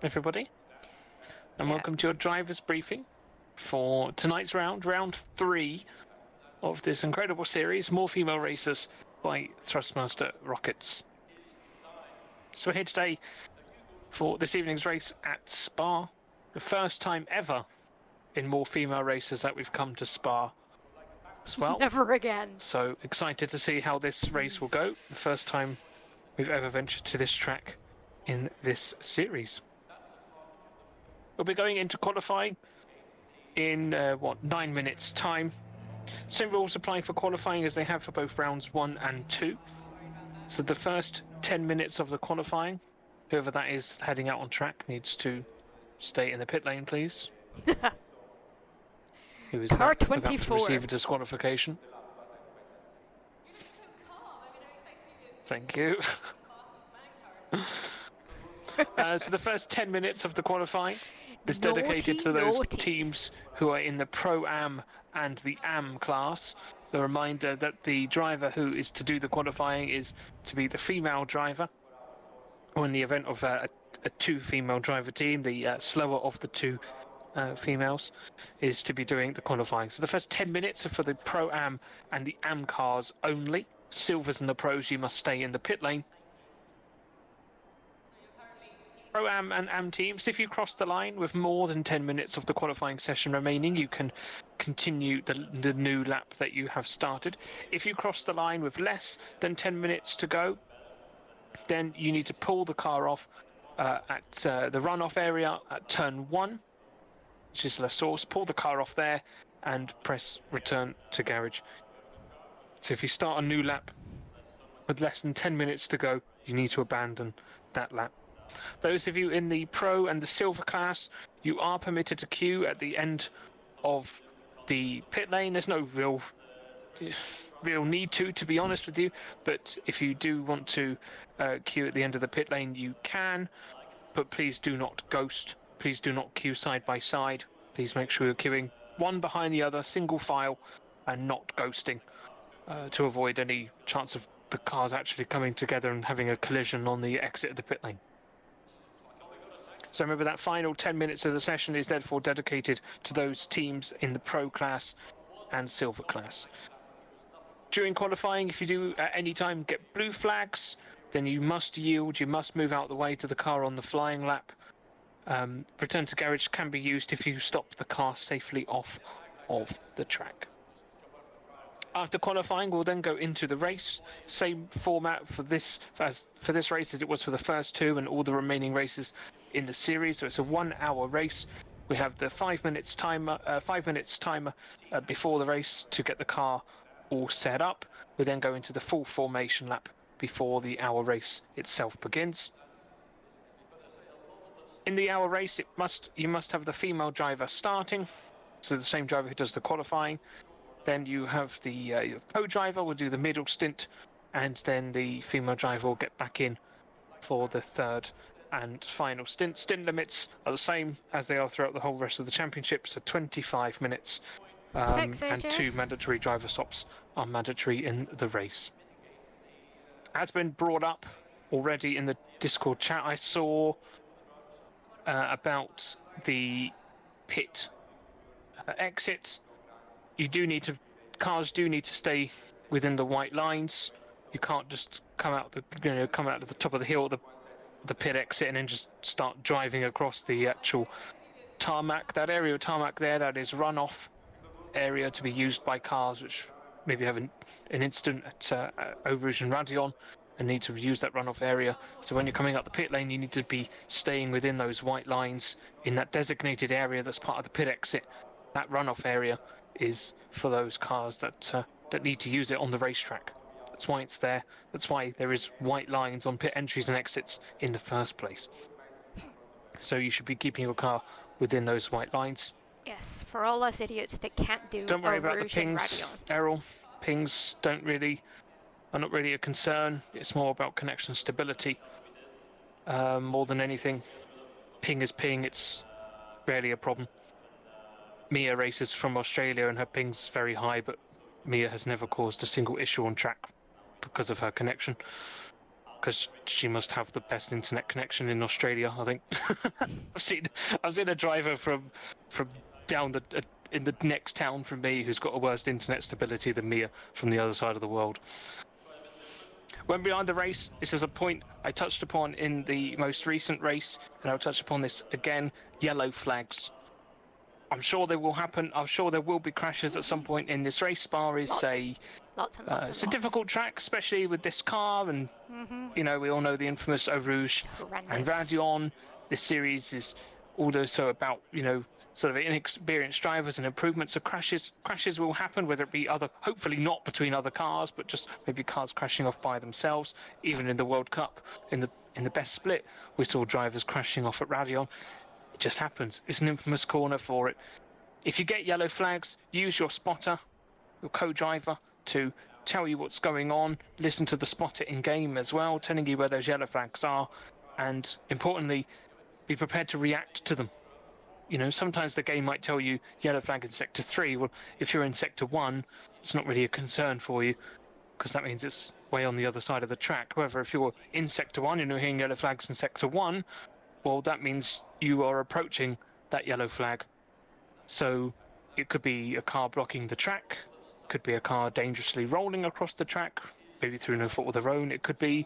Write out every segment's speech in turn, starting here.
everybody, and Yeah. welcome to your driver's briefing for tonight's round 3 of this incredible series, More Female Racers by Thrustmaster Rockets. So we're here today for this evening's race at Spa, the first time ever in More Female Racers that we've come to Spa as well. Never again. So excited to see how this race will go. The first time we've ever ventured to this track in this series. We'll be going into qualifying in 9 minutes time. Same rules apply for qualifying as they have for both rounds 1 and 2. So the first 10 minutes of the qualifying, whoever that is heading out on track needs to stay in the pit lane, please. Who is Car about to 24. receive a disqualification? Thank you. So the first 10 minutes of the qualifying is dedicated to those teams who are in the Pro-Am and the Am class. The reminder that the driver who is to do the qualifying is to be the female driver, or in the event of a two female driver team, the slower of the two females is to be doing the qualifying. So the first 10 minutes are for the Pro-Am and the Am cars only. Silvers and the pros, you must stay in the pit lane. Pro-Am and Am teams, if you cross the line with more than 10 minutes of the qualifying session remaining, you can continue the new lap that you have started. If you cross the line with less than 10 minutes to go, then you need to pull the car off at the runoff area at turn 1, which is La Source. Pull the car off there and press return to garage. So if you start a new lap with less than 10 minutes to go, you need to abandon that lap. Those of you in the Pro and the Silver class, you are permitted to queue at the end of the pit lane. There's no real need to be honest with you, but if you do want to queue at the end of the pit lane, you can, but please do not ghost. Please do not queue side by side. Please make sure you're queuing one behind the other, single file, and not ghosting, to avoid any chance of the cars actually coming together and having a collision on the exit of the pit lane. So remember that final 10 minutes of the session is therefore dedicated to those teams in the Pro class and Silver class. During qualifying, if you do at any time get blue flags, then you must yield, you must move out the way to the car on the flying lap. Return to garage can be used if you stop the car safely off of the track. After qualifying, we'll then go into the race. Same format for this race as it was for the first two and all the remaining races in the series. So it's a 1 hour race. We have the 5 minutes timer before the race to get the car all set up. We then go into the full formation lap before the hour race itself begins. In the hour race, you must have the female driver starting, so the same driver who does the qualifying. Then you have the co-driver will do the middle stint, and then the female driver will get back in for the third and final stint. Stint limits are the same as they are throughout the whole rest of the championship, so 25 minutes, Thanks, and 2 mandatory driver stops are mandatory in the race. As been brought up already in the Discord chat, I saw about the pit exit. Cars do need to stay within the white lines. You can't just come out of the top of the hill, the pit exit, and then just start driving across the actual tarmac. That area of tarmac there, that is runoff area to be used by cars which maybe have an incident at Eau Rouge and Radion and need to use that runoff area. So when you're coming up the pit lane, you need to be staying within those white lines in that designated area that's part of the pit exit. That runoff area is for those cars that need to use it on the racetrack. That's why it's there. That's why there is white lines on pit entries and exits in the first place. So you should be keeping your car within those white lines. Yes, for all us idiots that can't do Don't worry Eau about the Rouge and pings, Radion. Errol. Pings are not really a concern. It's more about connection stability more than anything. Ping is ping. It's rarely a problem. Mia races from Australia and her ping's very high, but Mia has never caused a single issue on track because of her connection. because she must have the best internet connection in Australia, I think. I've seen a driver from down in the next town from me who's got a worse internet stability than Mia from the other side of the world. When behind the race, this is a point I touched upon in the most recent race, and I'll touch upon this again, yellow flags. I'm sure they will happen. I'm sure there will be crashes at some point in this race. Spa is Lots and lots. it's a difficult track, especially with this car, and you know, we all know the infamous Eau Rouge and Radion. This series is also about, you know, sort of inexperienced drivers and improvements of crashes. Crashes will happen, whether it be hopefully not between other cars, but just maybe cars crashing off by themselves. Even in the World Cup, in the best split, we saw drivers crashing off at Radion. It just happens. It's an infamous corner for it. If you get yellow flags, use your spotter, your co-driver, to tell you what's going on. Listen to the spotter in game as well, telling you where those yellow flags are, and importantly, be prepared to react to them. You know, sometimes the game might tell you yellow flag in sector 3. Well, if you're in sector 1, it's not really a concern for you, because that means it's way on the other side of the track. However, if you're in sector 1 and you're hearing yellow flags in sector 1, well, that means you are approaching that yellow flag. So it could be a car blocking the track, could be a car dangerously rolling across the track, maybe through no fault of their own. It could be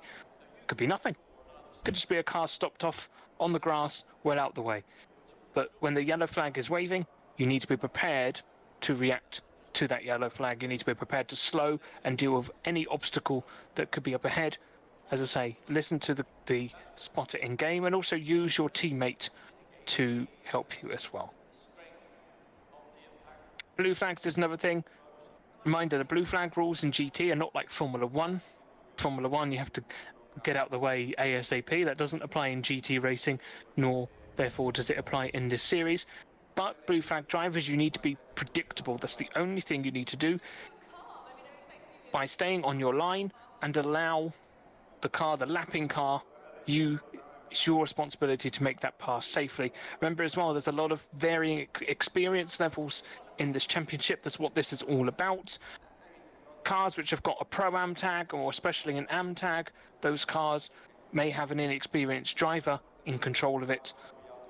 nothing. It could just be a car stopped off on the grass, well out the way. But when the yellow flag is waving, you need to be prepared to react to that yellow flag. You need to be prepared to slow and deal with any obstacle that could be up ahead. As I say, listen to the spotter in game, and also use your teammate to help you as well. Blue flags is another thing. Reminder, the blue flag rules in GT are not like Formula 1. Formula 1, you have to get out the way ASAP. That doesn't apply in GT racing, nor therefore does it apply in this series. But blue flag drivers, you need to be predictable. That's the only thing you need to do. By staying on your line and allow the lapping car, it's your responsibility to make that pass safely. Remember as well, there's a lot of varying experience levels in this championship. That's what this is all about. Cars which have got a Pro-Am tag, or especially an Am tag, those cars may have an inexperienced driver in control of it.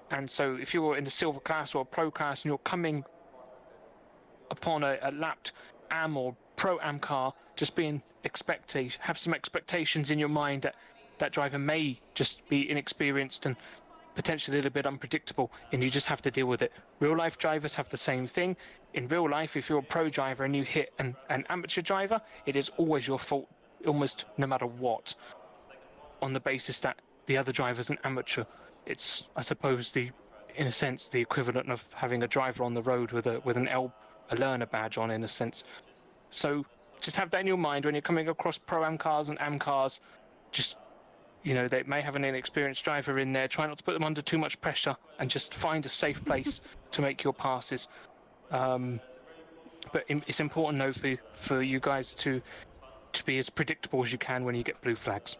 And so if you're in a silver class or a pro class and you're coming upon a lapped Am or Pro-Am car, just have some expectations in your mind that that driver may just be inexperienced and potentially a little bit unpredictable, and you just have to deal with it. Real life drivers have the same thing. In real life, if you're a pro driver and you hit an amateur driver, it is always your fault, almost no matter what, on the basis that the other driver's an amateur. It's, I suppose, in a sense, the equivalent of having a driver on the road with a learner badge on, in a sense. So just have that in your mind when you're coming across Pro-Am cars and Am cars. Just, you know, they may have an inexperienced driver in there. Try not to put them under too much pressure, and just find a safe place to make your passes. But it's important, though, for you guys to be as predictable as you can when you get blue flags.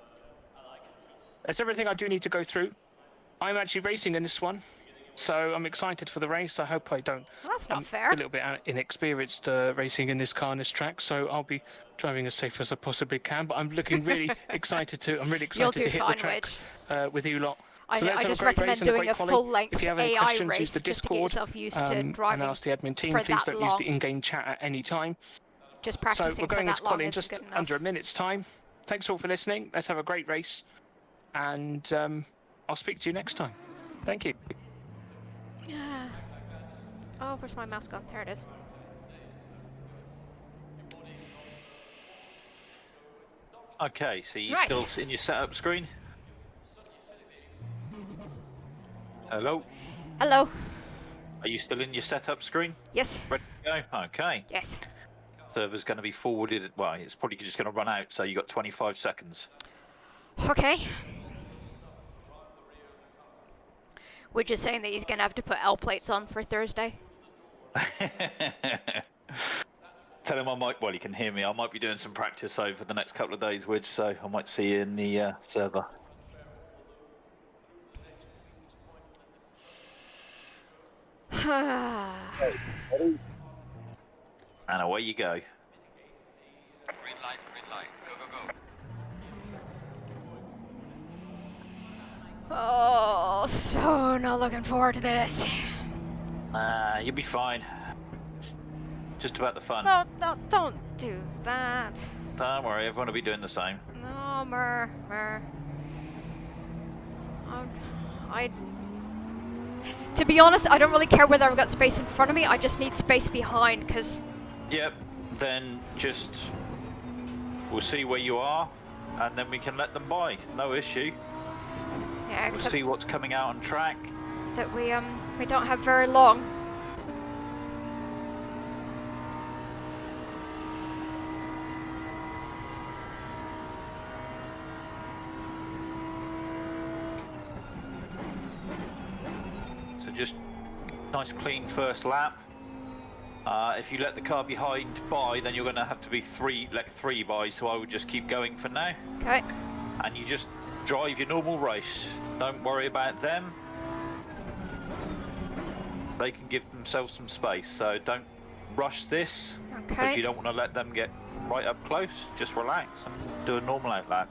That's everything I do need to go through. I'm actually racing in this one, so I'm excited for the race. I hope I don't. Well, that's not fair. A little bit inexperienced racing in this car on this track, so I'll be driving as safe as I possibly can. But I'm looking really excited to. I'm really excited to hit the track with you lot. So I just recommend doing a full-length AI race use the just to get yourself used to driving. And ask the admin team, for please that don't long. use the in-game chat at any time. Just practicing so we're going for that into long quali in isn't just good enough. under a minute's time. Thanks all for listening. Let's have a great race, and I'll speak to you next time. Thank you. Oh, where's my mouse gone? There it is. Okay, so you're Right. still in your setup screen? Hello? Hello. Are you still in your setup screen? Yes. Ready to go? Okay. Yes. Server's going to be forwarded. Well, it's probably just going to run out, so you've got 25 seconds. Okay. We're just saying that he's going to have to put L plates on for Thursday. Tell him I might, well, he can hear me. I might be doing some practice over the next couple of days, Widge, so I might see you in the server. And away you go. Green light, go, go, go. Oh, so not looking forward to this. You'll be fine. Just about the fun. No, don't do that. Don't worry, everyone will be doing the same. No, Mer. To be honest, I don't really care whether I've got space in front of me. I just need space behind, because... Yep, then just... We'll see where you are, and then we can let them by. No issue. Yeah, We'll except see what's coming out on track. that we don't have very long. So just nice clean first lap. If you let the car behind by, then you're going to have to be let three by, so I would just keep going for now. Okay. And you just drive your normal race. Don't worry about them. They can give themselves some space, so don't rush this. Because Okay. you don't want to let them get right up close. Just relax and do a normal out lap.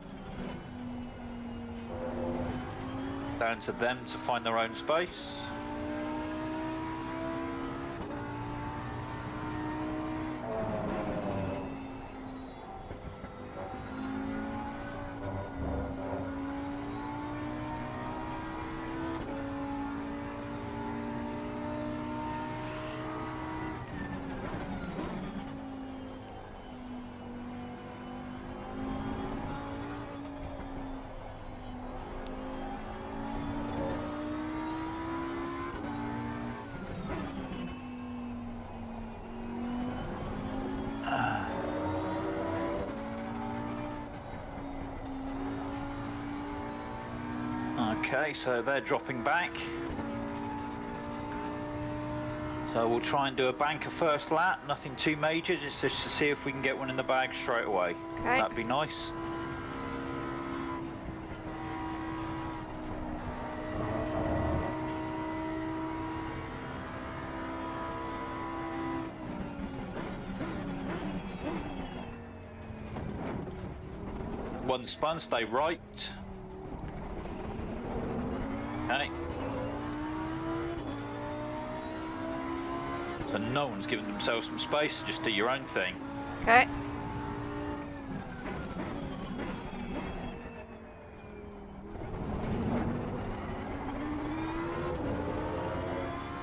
Down to them to find their own space. Okay, so they're dropping back. So we'll try and do a banker first lap, nothing too major, just to see if we can get one in the bag straight away. Okay. That'd be nice. One spun, stay right. Okay. So no one's giving themselves some space, just do your own thing. Okay.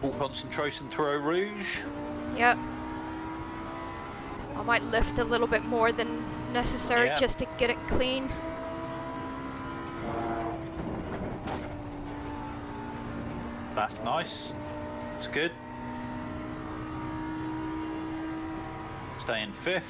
Full concentration through Eau Rouge. Yep. I might lift a little bit more than necessary Yeah. just to get it clean. That's nice. That's good. Stay in fifth.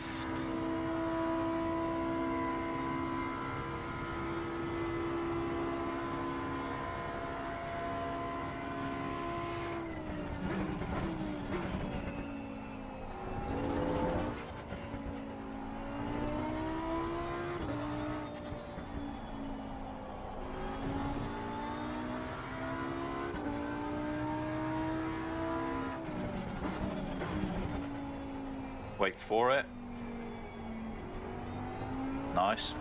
Wait for it. Nice.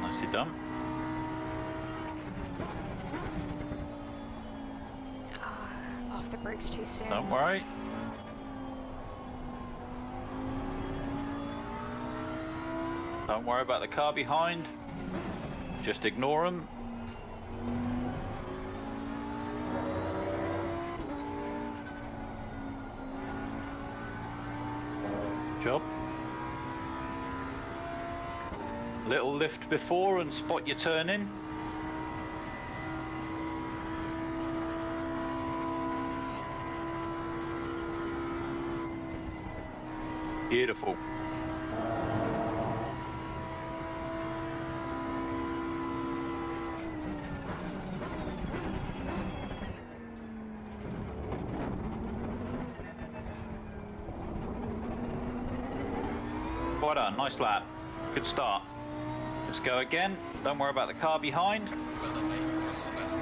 Nicely done. Off the brakes too soon. Don't worry. Don't worry about the car behind. Just ignore them. Job. Little lift before and spot your turn in. Beautiful. well done, nice lap. Good start. Let's go again. Don't worry about the car behind. Well done, mate. That's all best.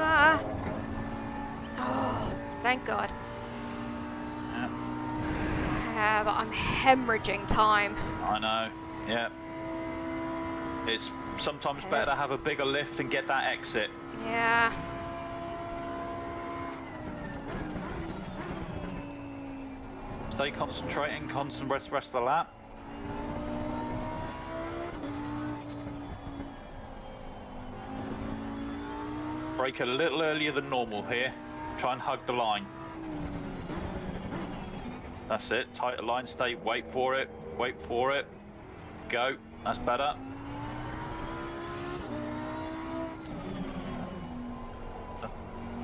Ah. Oh, thank God. Yeah, Yeah, but I'm hemorrhaging time. I know. Yeah. It's sometimes better to have a bigger lift and get that exit. Yeah. Stay concentrating, concentrate the rest of the lap. Brake a little earlier than normal here. Try and hug the line. That's it. Tighter line stay. Wait for it. Wait for it. Go. That's better.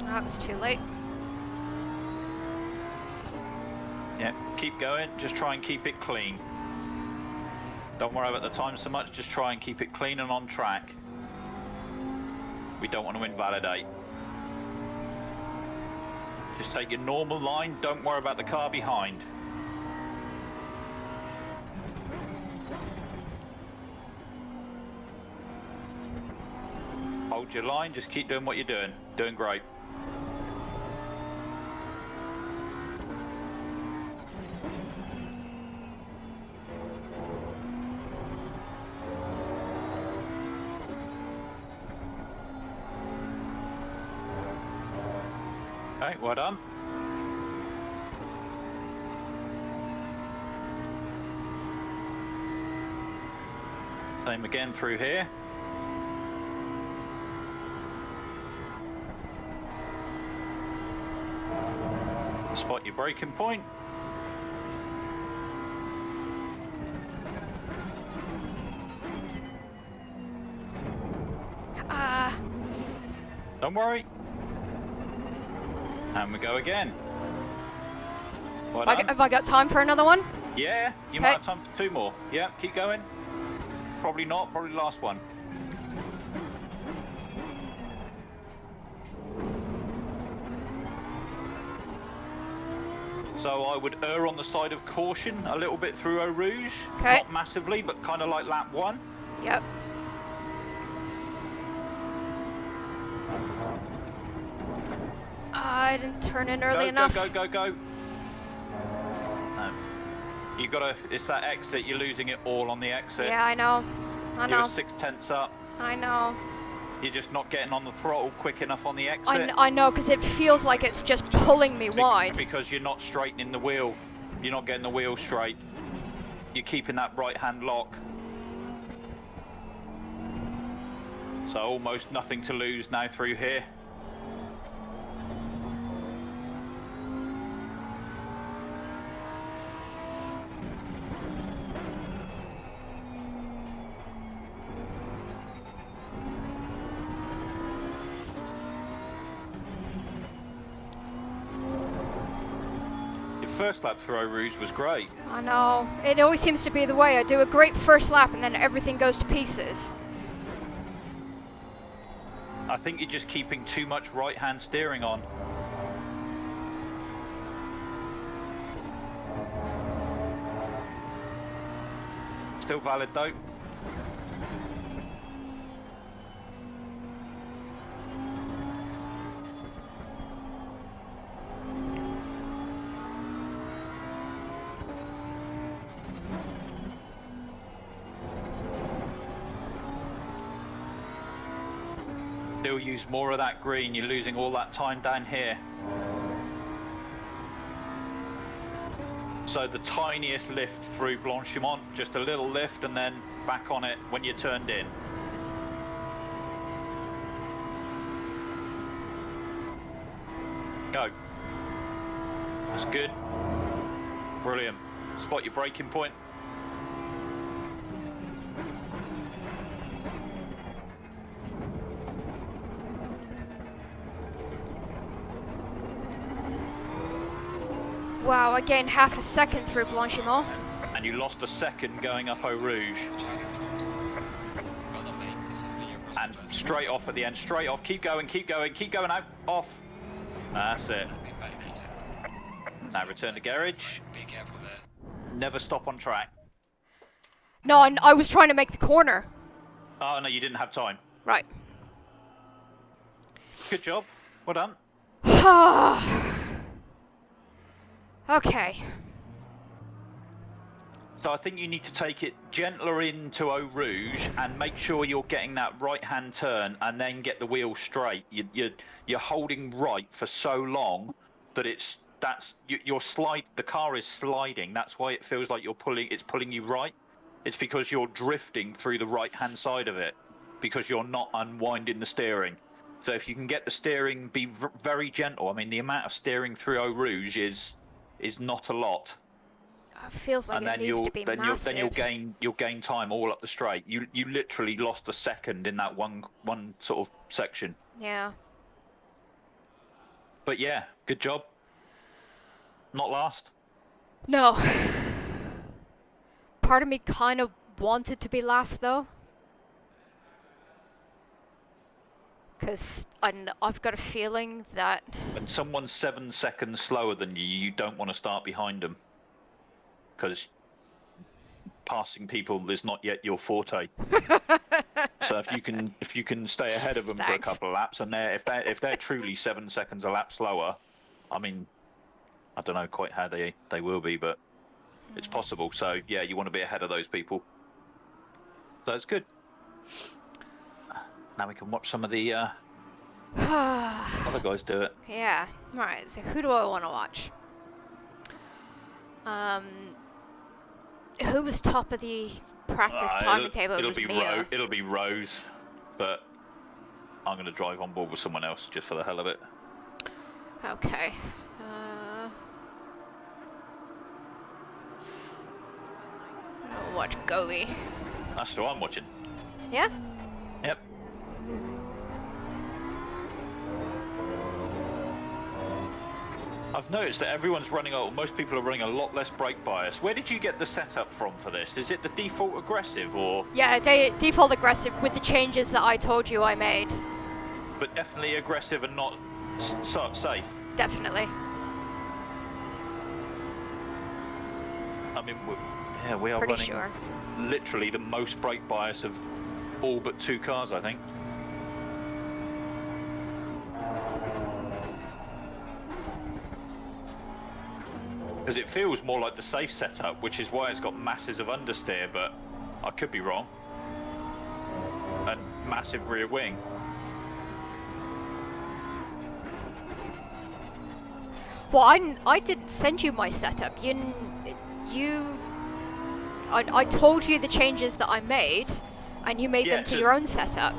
That was too late. Yeah, keep going. Just try and keep it clean. Don't worry about the time so much. Just try and keep it clean and on track. We don't want to invalidate. Just take your normal line. Don't worry about the car behind. Hold your line. Just keep doing what you're doing. Doing great. Okay, well done. Same again through here. Spot your braking point. Ah. Don't worry. And we go again. Well done. Have I got time for another one? Yeah, you might have time for 2 more. Yeah, keep going. Probably not, probably the last one. So I would err on the side of caution a little bit through Eau Rouge. Okay. Not massively, but kind of like lap 1. Yep. I didn't turn in early enough. Go. No. You gotta, it's that exit, you're losing it all on the exit. Yeah, I know. I know. You're 6/10 up. I know. You're just not getting on the throttle quick enough on the exit. I know, because it feels like it's just pulling me wide. Because you're not straightening the wheel. You're not getting the wheel straight. You're keeping that right hand lock. So almost nothing to lose now through here. First lap through Eau Rouge was great. I know. It always seems to be the way. I do a great first lap and then everything goes to pieces. I think you're just keeping too much right hand steering on. Still valid though. Still use more of that green, you're losing all that time down here. So the tiniest lift through Blanchimont, just a little lift and then back on it when you're turned in. Go. That's good. Brilliant. Spot your braking point. Wow, I gained half a second through Blanchimont. And you lost a second going up Eau Rouge. Got the main, this is me, you're crossing And the straight off at the end, straight off, keep going out, off. That's it. I've been validated. Now return to garage, Be careful there. never stop on track. No, I was trying to make the corner. Oh no, you didn't have time. Right. Good job, well done. Okay. So I think you need to take it gentler into Eau Rouge and make sure you're getting that right-hand turn and then get the wheel straight. You're holding right for so long that the car is sliding. That's why it feels like it's pulling you right. It's because you're drifting through the right-hand side of it because you're not unwinding the steering. So if you can get the steering, be very gentle. I mean, the amount of steering through Eau Rouge is not a lot. It feels like And it then needs to be massive. then you'll gain time all up the straight. You literally lost a second in that one sort of section. Yeah. But yeah, good job. Not last. No. Part of me kind of wanted to be last though. Because I've got a feeling that... When someone's 7 seconds slower than you, you don't want to start behind them. Because passing people is not yet your forte. So if you can stay ahead of them for a couple of laps, and if they're truly 7 seconds a lap slower, I mean, I don't know quite how they will be, but it's possible. So yeah, you want to be ahead of those people. So it's good. Now we can watch some of the other guys do it. Yeah. Alright, so who do I want to watch? Who was top of the practice timing table? It'll Was be Mia. It'll be Rose, but I'm going to drive on board with someone else just for the hell of it. Okay. I'll watch Gobi. That's who I'm watching. Yeah? Yep. I've noticed that most people are running a lot less brake bias. Where did you get the setup from for this? Is it the default aggressive or? Yeah, default aggressive with the changes that I told you I made. But definitely aggressive and not safe. Definitely. I mean, we are Pretty running sure. literally the most brake bias of all but 2 cars, I think. Because it feels more like the safe setup, which is why it's got masses of understeer, but I could be wrong. And massive rear wing. Well, I didn't send you my setup. I told you the changes that I made, and you made them to your own setup.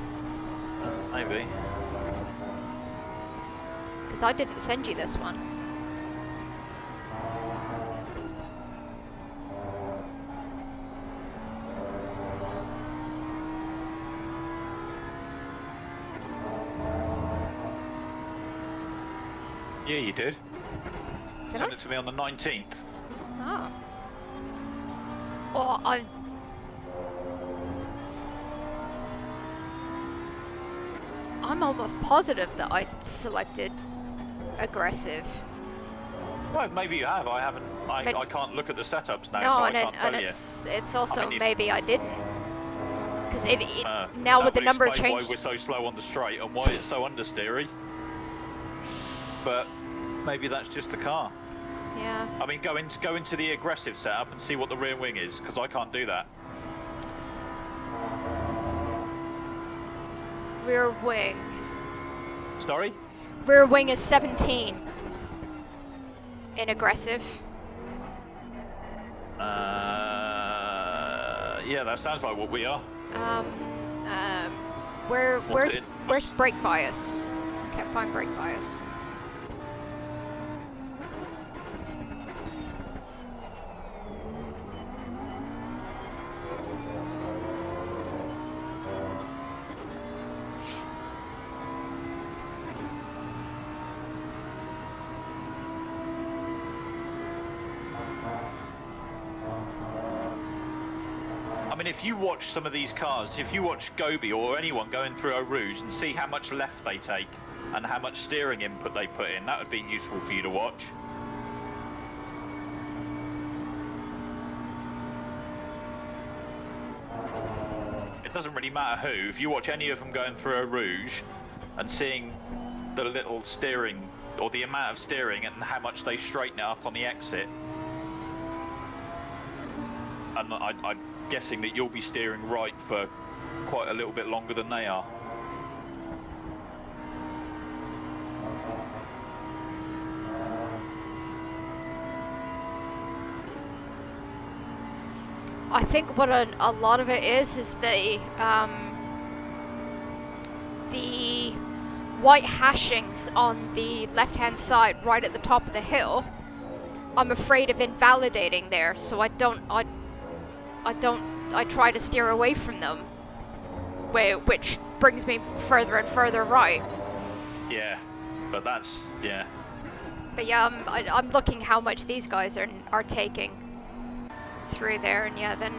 Maybe. Because I didn't send you this one. Yeah, you did. Did Send I? it to me on the 19th. Oh. Well, I'm almost positive that I selected aggressive. Well, maybe you have. I haven't. I can't look at the setups now, No, so I and can't tell you. it's also I mean, maybe I didn't. Because now that with the would number explain change. why we're so slow on the straight and why it's so understeery. But maybe that's just the car. Yeah. I mean, go into the aggressive setup and see what the rear wing is, because I can't do that. Rear wing. Sorry? Rear wing is 17 in aggressive. Yeah, that sounds like what we are. Where's brake bias? Can't find brake bias. mean, if you watch some of these cars, if you watch Gobi or anyone going through Eau Rouge and see how much left they take and how much steering input they put in, that would be useful for you to watch. It doesn't really matter who. If you watch any of them going through Eau Rouge and seeing the little steering or the amount of steering and how much they straighten it up on the exit, and I'm guessing that you'll be steering right for quite a little bit longer than they are. I think what a lot of it is the white hashings on the left-hand side, right at the top of the hill. I'm afraid of invalidating there, so I try to steer away from them, which brings me further and further right. Yeah, but that's, yeah. But yeah, I'm looking how much these guys are taking through there, and yeah, then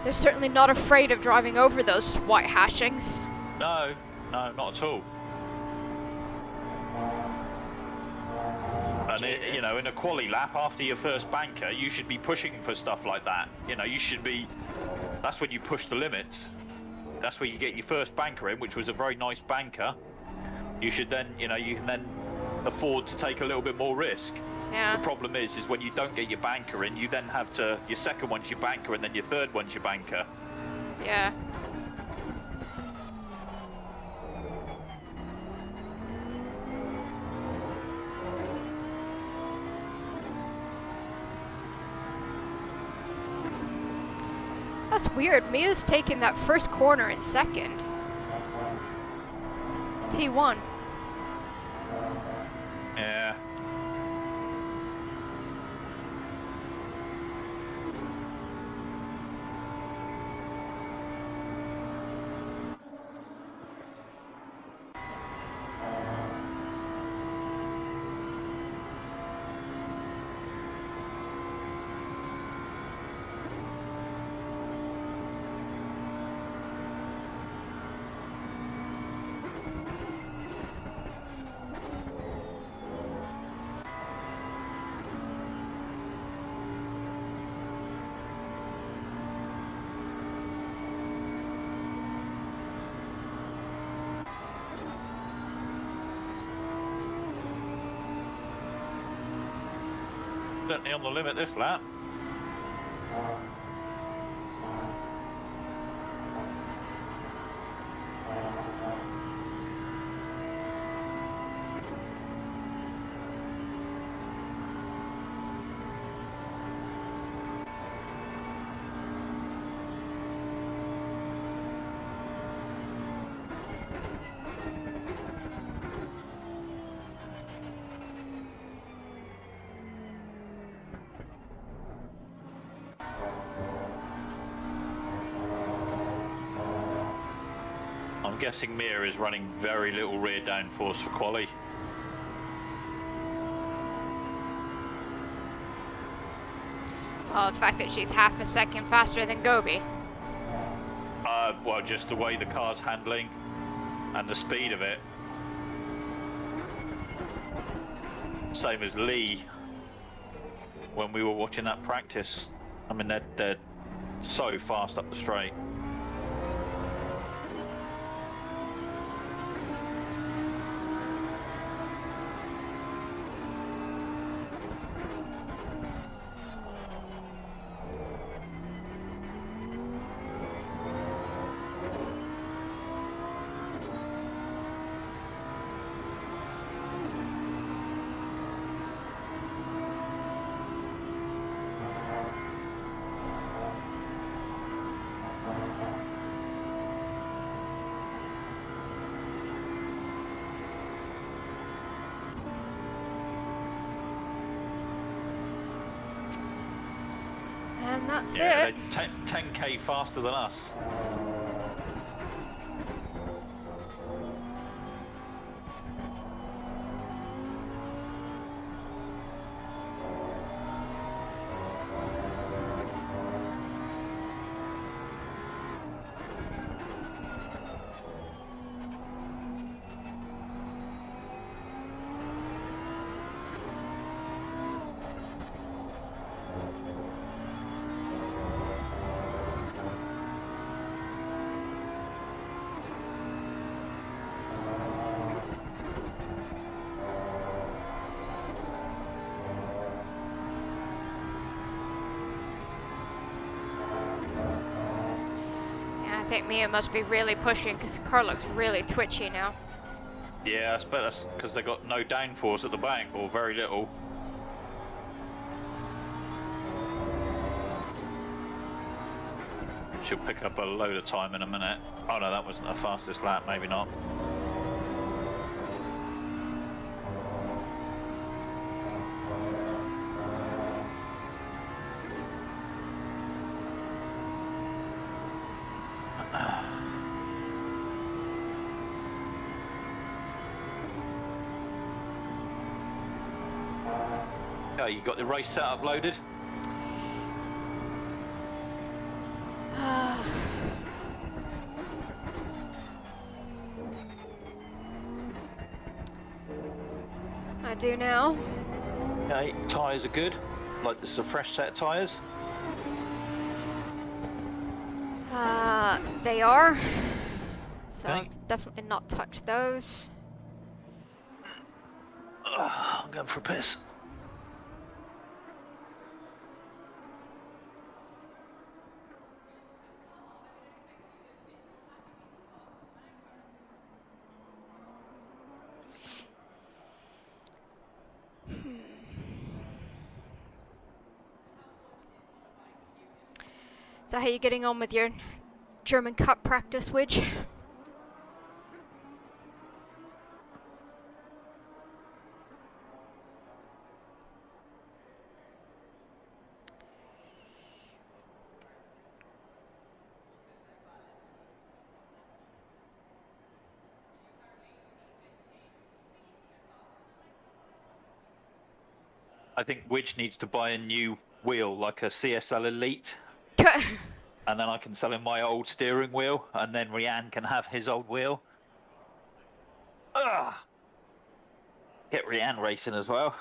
they're certainly not afraid of driving over those white hashings. No, not at all. And it, you know, in a quali lap after your first banker, you should be pushing for stuff like that. You know, you should be. That's when you push the limits. That's where you get your first banker in, which was a very nice banker. You should then, you know, you can then afford to take a little bit more risk. Yeah. The problem is when you don't get your banker in, you then have to. Your second one's your banker, and then your third one's your banker. Yeah. That's weird. Mia's taking that first corner in second. T1. Yeah. Certainly on the limit this lap. I'm guessing Mia is running very little rear downforce for quali. Well, the fact that she's half a second faster than Gobi. Well, just the way the car's handling and the speed of it. Same as Lee when we were watching that practice. I mean, they're so fast up the straight. And that's Yeah, it. they're 10k faster than us. think Mia must be really pushing because the car looks really twitchy now. Yeah, I suppose that's because they got no downforce at the back, or very little. She'll pick up a load of time in a minute. Oh no, that wasn't her fastest lap, maybe not. Oh, you got the race setup loaded? I do now. Okay, tyres are good. Like this is a fresh set of tyres. They are. So Okay. I've definitely not touched those. I'm going for a piss. So how are you getting on with your German Cup practice, Widge? I think Widge needs to buy a new wheel, like a CSL Elite, and then I can sell him my old steering wheel, and then Rianne can have his old wheel. Ugh. Get Rianne racing as well.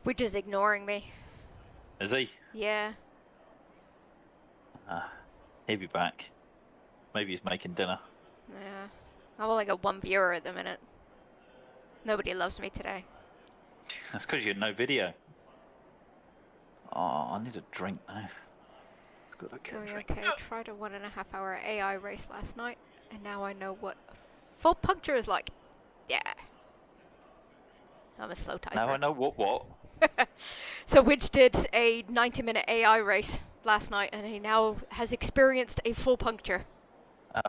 Widge is ignoring me. Is he? Yeah. He'll be back. Maybe he's making dinner. Yeah. I've only got one viewer at the minute. Nobody loves me today. That's because you had no video. Oh, I need a drink now. Got to get a Going drink. okay. Tried a 1.5 hour AI race last night, and now I know what full puncture is like. Yeah. I'm a slow typer. Now I know what. So Widge did a 90-minute AI race last night, and he now has experienced a full puncture. Oh.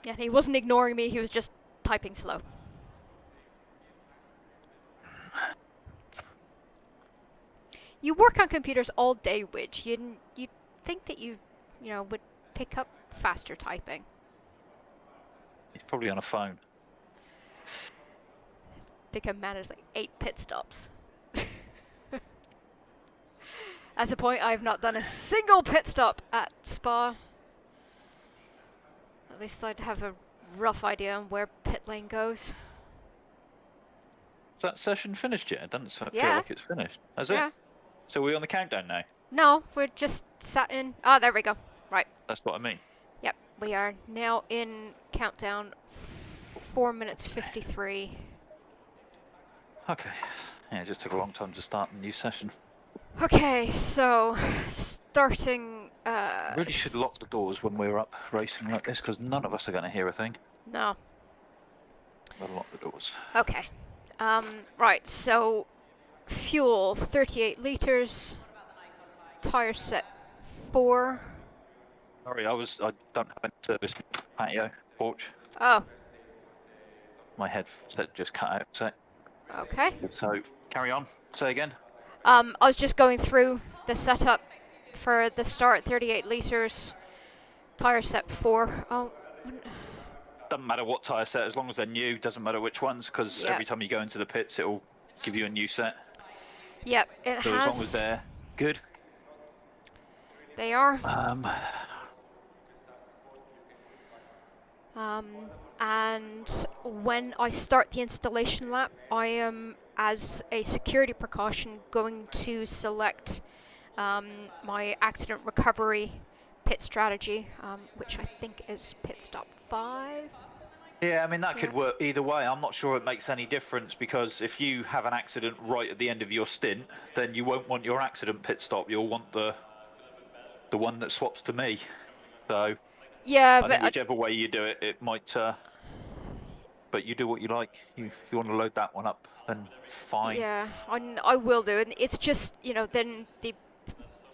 Yeah, he wasn't ignoring me, he was just typing slow. You work on computers all day, Widge. You'd think that you would pick up faster typing. He's probably on a phone. I think I managed like 8 pit stops. At the point, I've not done a single pit stop at Spa. At least I'd have a rough idea on where pit lane goes. Is that session finished yet? It doesn't feel Yeah. like it's finished. Has Yeah. it? So we're on the countdown now? No, we're just sat in. Ah, there we go. Right. That's what I mean. Yep, we are now in countdown 4 minutes 53. Okay. Yeah, it just took a long time to start a new session. Okay, so starting. Really should lock the doors when we're up racing like this, because none of us are going to hear a thing. No. We'll lock the doors. Okay. Right, so fuel 38 liters, tire set 4. Sorry, I don't have any service patio porch. Oh, My headset just cut out a sec. okay. So carry on. Say again. I was just going through the setup for the start. 38 liters, tire set 4. Oh, Doesn't matter what tyre set, as long as they're new. Doesn't matter which ones, because Yep. every time you go into the pits, it'll give you a new set. yep, it So as long as has. they're good. They are. And when I start the installation lap, I am, as a security precaution, going to select my accident recovery pit strategy, which I think is pit stop 5. Yeah, I mean that Yeah. could work either way. I'm not sure it makes any difference because if you have an accident right at the end of your stint, then you won't want your accident pit stop. You'll want the one that swaps to me. So Yeah, I but think whichever way you do it, it might. But you do what you like. If you want to load that one up, then fine. yeah, I will do, and it's just, then the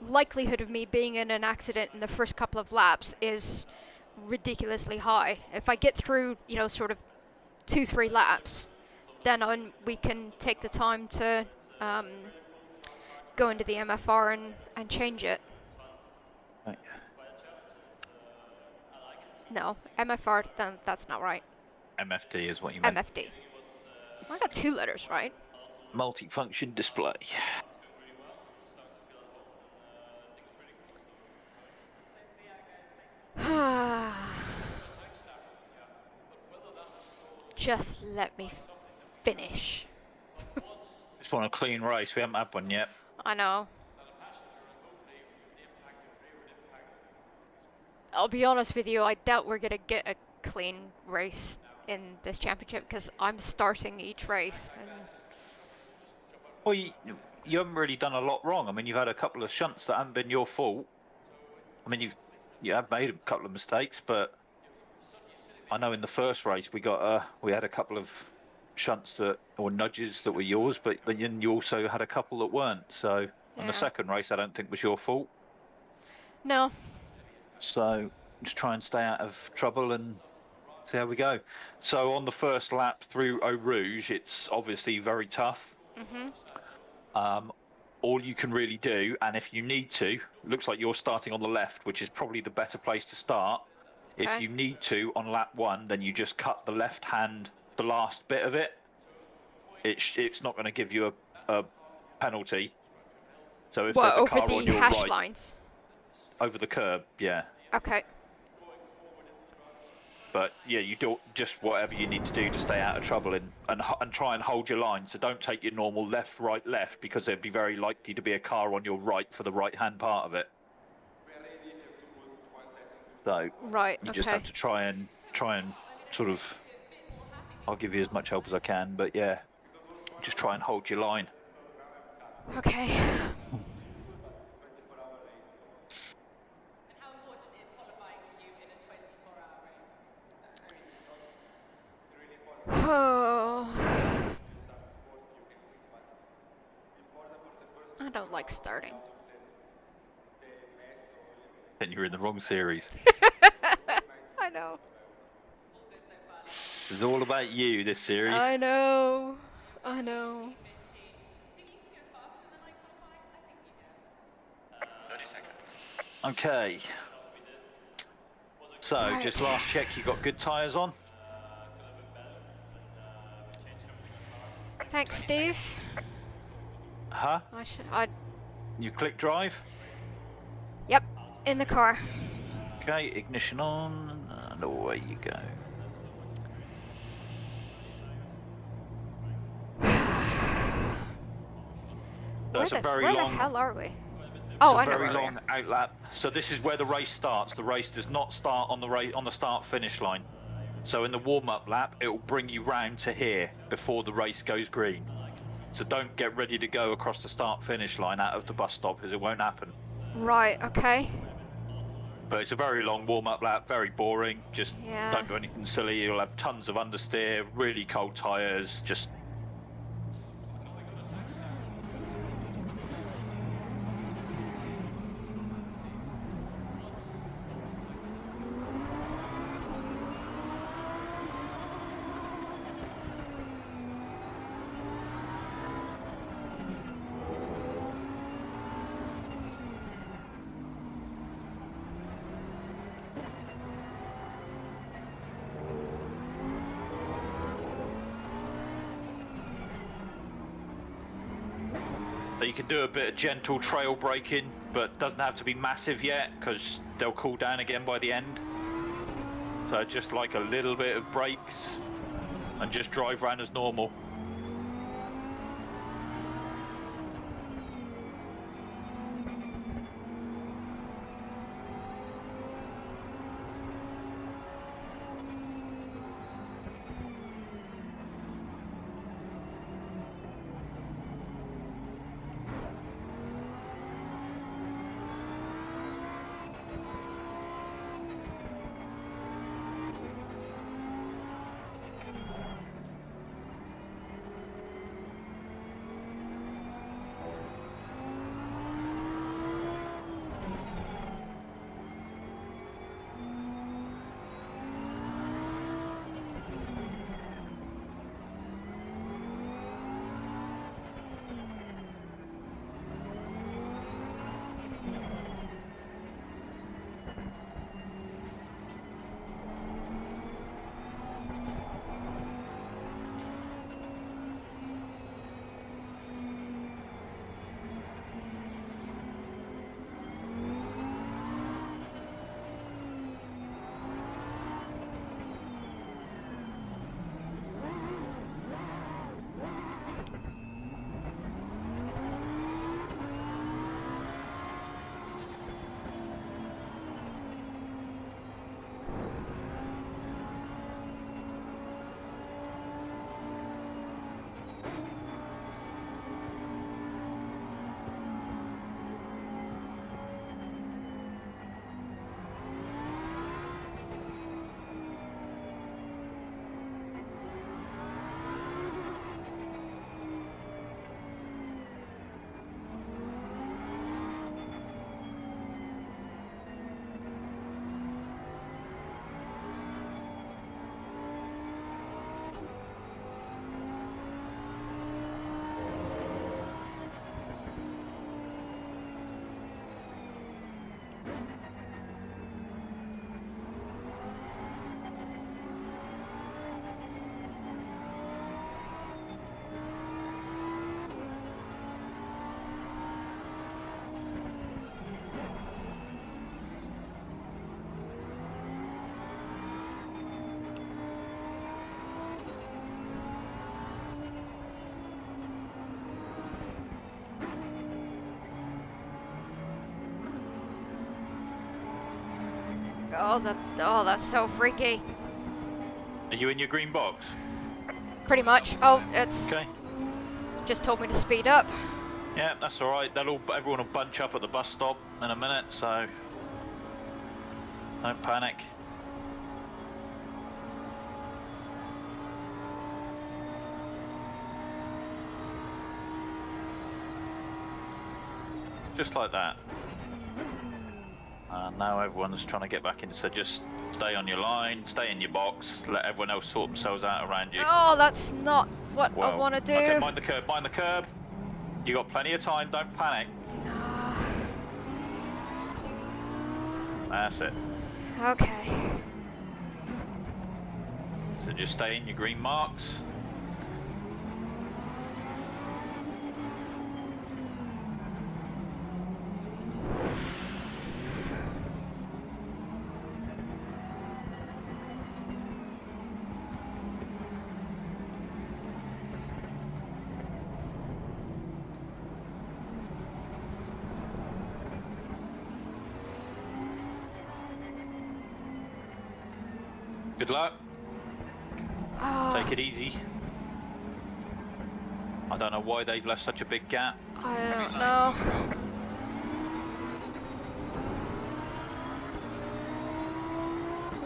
likelihood of me being in an accident in the first couple of laps is ridiculously high. If I get through, sort of 2-3 laps, then we can take the time to um, go into the MFR and change it. Right. No, MFR, that's not right. MFD is what you meant. MFD. I got 2 letters right. Multifunction display. Just let me finish. Just want a clean race. We haven't had one yet. I know. I'll be honest with you, I doubt we're gonna get a clean race in this championship because I'm starting each race. And Well, you haven't really done a lot wrong. I mean, you've had a couple of shunts that haven't been your fault. I mean, you have made a couple of mistakes, but I know in the first race we had a couple of shunts or nudges that were yours, but then you also had a couple that weren't. So on the yeah. second race, I don't think was your fault. No. So just try and stay out of trouble and see how we go. So on the first lap through Eau Rouge, it's obviously very tough. Mhm. All you can really do, and if you need to, looks like you're starting on the left, which is probably the better place to start. Okay. If you need to on lap 1, then you just cut the left hand, the last bit of it. It's not going to give you a penalty. So if there's a over car the on your hash right, lines? over the curb, yeah. Okay. But yeah, you do just whatever you need to do to stay out of trouble and try and hold your line. So don't take your normal left, right, left, because there'd be very likely to be a car on your right for the right-hand part of it. So Right. you Okay. just have to try and sort of. I'll give you as much help as I can, but yeah, just try and hold your line. Okay. Oh. I don't like starting. Then you're in the wrong series. I know. It's all about you, this series. I know. I know. 30 seconds. Okay. So, Right. just last check, you got good tyres on? Thanks, Steve. Huh? I You click drive? Yep, in the car. Okay, ignition on, and away you go. That's a very where long. the hell are we? Oh, I know very where we long are. outlap. So this is where the race starts. The race does not start on the start-finish line. So in the warm-up lap, it will bring you round to here before the race goes green. So don't get ready to go across the start-finish line out of the bus stop, because it won't happen. Right. Okay. But it's a very long warm-up lap, very boring. Just Yeah. don't do anything silly. You'll have tons of understeer, really cold tyres. Just so you can do a bit of gentle trail braking, but doesn't have to be massive yet, because they'll cool down again by the end. So just like a little bit of brakes, and just drive around as normal. Oh, that's so freaky. Are you in your green box? Pretty much. Oh, it's Okay. just told me to speed up. Yeah, that's all right. Everyone will bunch up at the bus stop in a minute, so don't panic. Just like that. And now everyone's trying to get back in, so just stay on your line, stay in your box, let everyone else sort themselves out around you. Oh, that's not what I want to do. Okay, mind the curb, mind the curb. You got plenty of time, don't panic. That's it. Okay. So just stay in your green marks. Good luck. Oh, Take it easy. I don't know why they've left such a big gap. I don't know.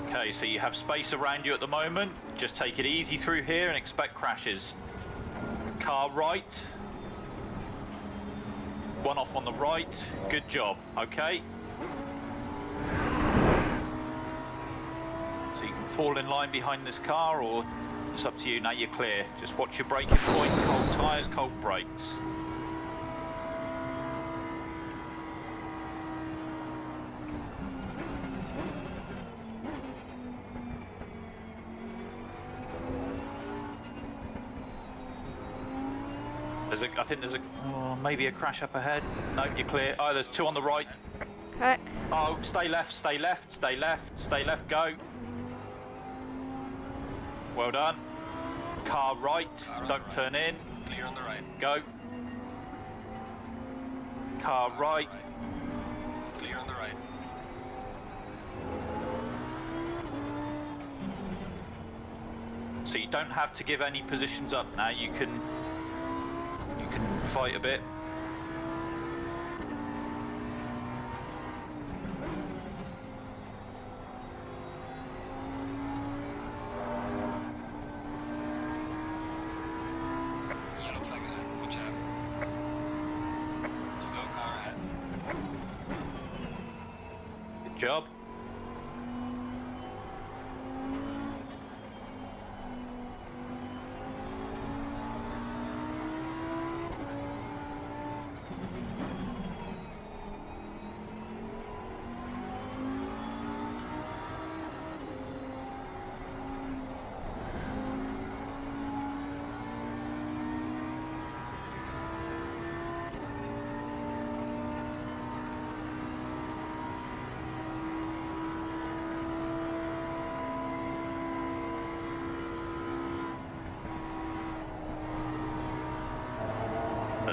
Okay, so you have space around you at the moment. Just take it easy through here and expect crashes. Car right. One off on the right. Good job. Okay. So you can fall in line behind this car, or it's up to you. Now you're clear. Just watch your braking point. Cold tyres, cold brakes. I think there's maybe a crash up ahead. No, you're clear. Oh, there's two on the right. Okay. Oh, stay left, stay left, stay left, stay left, go. Well done. Car right, don't turn in. Clear on the right. Go. Car right. Clear on the right. So you don't have to give any positions up now. You can fight a bit. Yellow flag ahead. Watch out. Slow car ahead. Good job.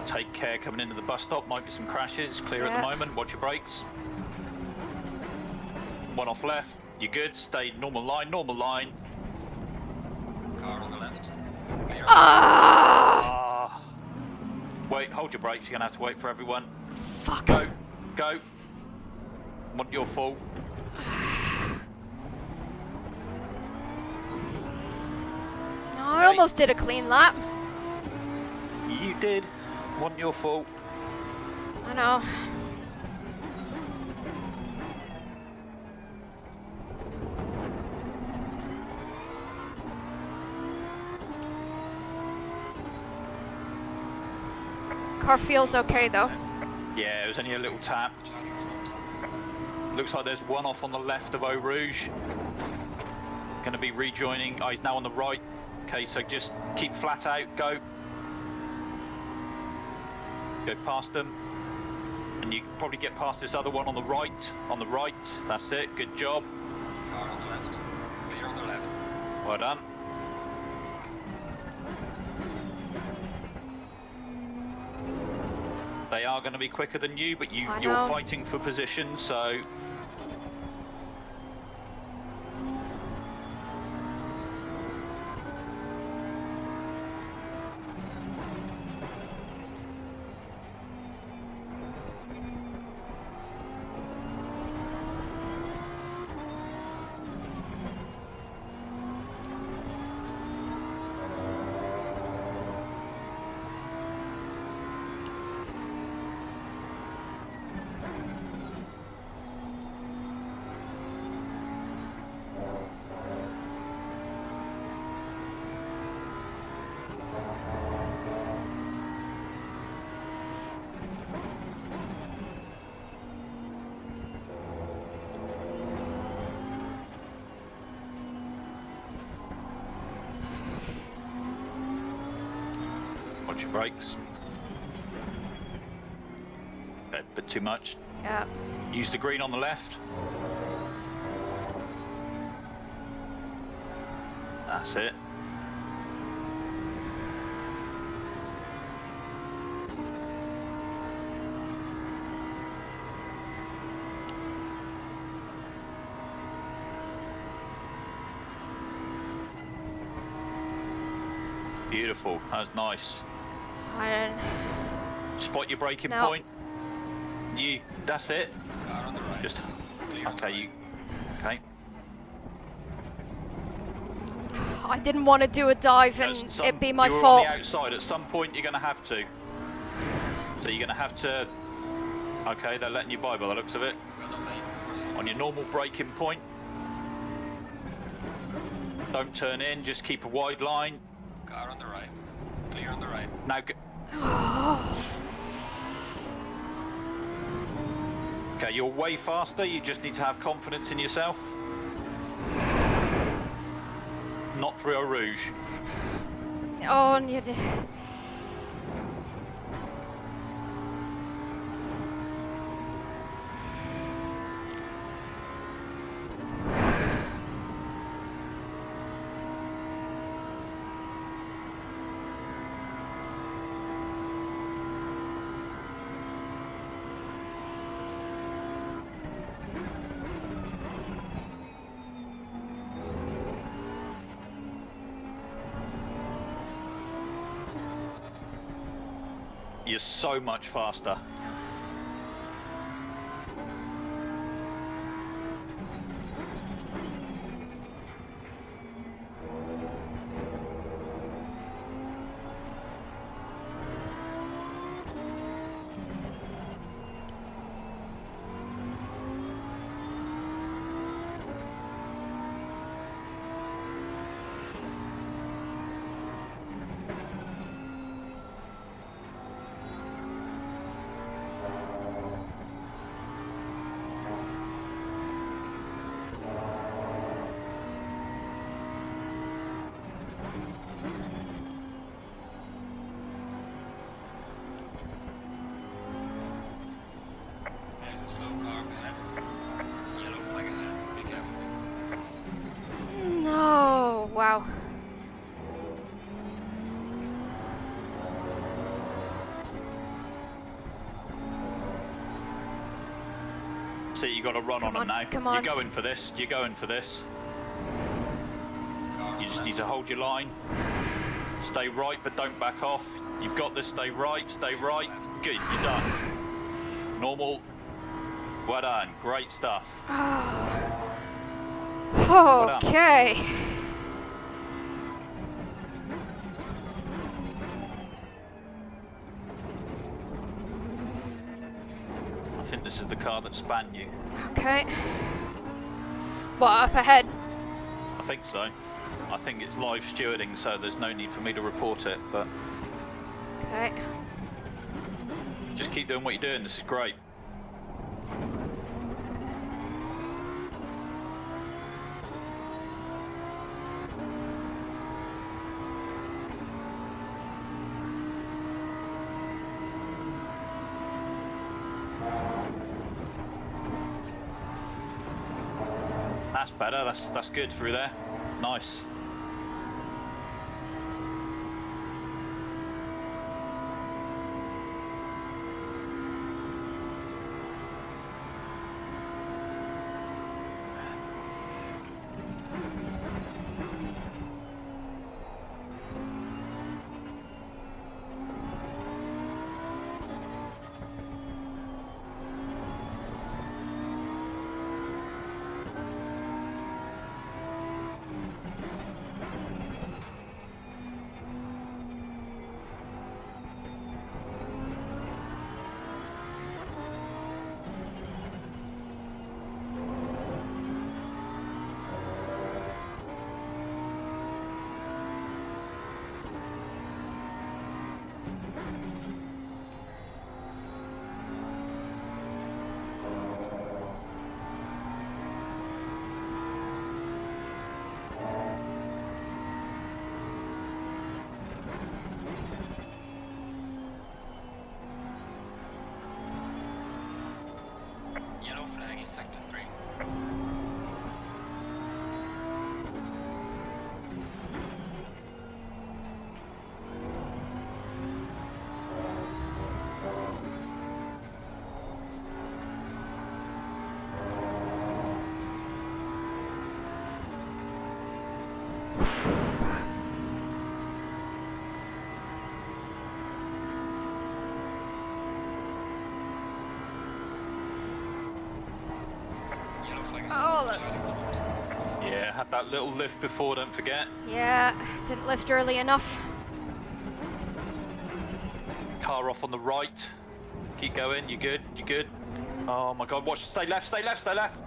Take care coming into the bus stop, might be some crashes, clear at the moment, watch your brakes. One off left, you're good, stay normal line, normal line. Car on the left. Clear on Ah! Wait, hold your brakes, you're gonna have to wait for everyone. Fuck. Go, go. Want your full. No, I almost did a clean lap. You did. Want your full. I know. Car feels okay though. Yeah, it was only a little tap. Looks like there's one off on the left of Eau Rouge. Going to be rejoining. Oh, he's now on the right. Okay, so just keep flat out. Go. Go past them. And you can probably get past this other one on the right. On the right. That's it. Good job. Car on the left. Clear on the left. Well done. They are going to be quicker than you, but you're fighting for position, so Watch your brakes. A bit too much. Yeah. Use the green on the left. That's it. Beautiful, that's nice. Spot your braking No. point. That's it. Car on the right. Just, Clear on the okay, right. okay. I didn't want to do a dive and it'd be my you were fault. on the outside. At some point, you're going to have to. So you're going to have to. Okay, they're letting you by the looks of it. Well done, mate. Proceed. On your normal braking point. Don't turn in. Just keep a wide line. Car on the right. Clear on the right. Now. Okay, you're way faster. You just need to have confidence in yourself. Not through Eau Rouge. Oh, and you did. You're so much faster. There's a slow car ahead. Yellow flag ahead. Be careful. No, wow. See, you got to run Come on them on, now. come on. You're going for this. You're going for this. Car on You the just left. need to hold your line. Stay right, but don't back off. You've got this. Stay right. Stay right. Good. You're done. Normal. Well done. Great stuff. done. Okay. I think this is the car that spanned you. Okay. What, up ahead? I think so. I think it's live stewarding, so there's no need for me to report it, but Okay. just keep doing what you're doing. This is great. That's better. That's good through there. Nice. Yellow flag in sector 3. Yellow flag ahead. Oh, that's... Yeah, have that little lift before, don't forget. Yeah, didn't lift early enough. Car off on the right. Keep going, you good, you good. Oh my god, watch, stay left, stay left, stay left.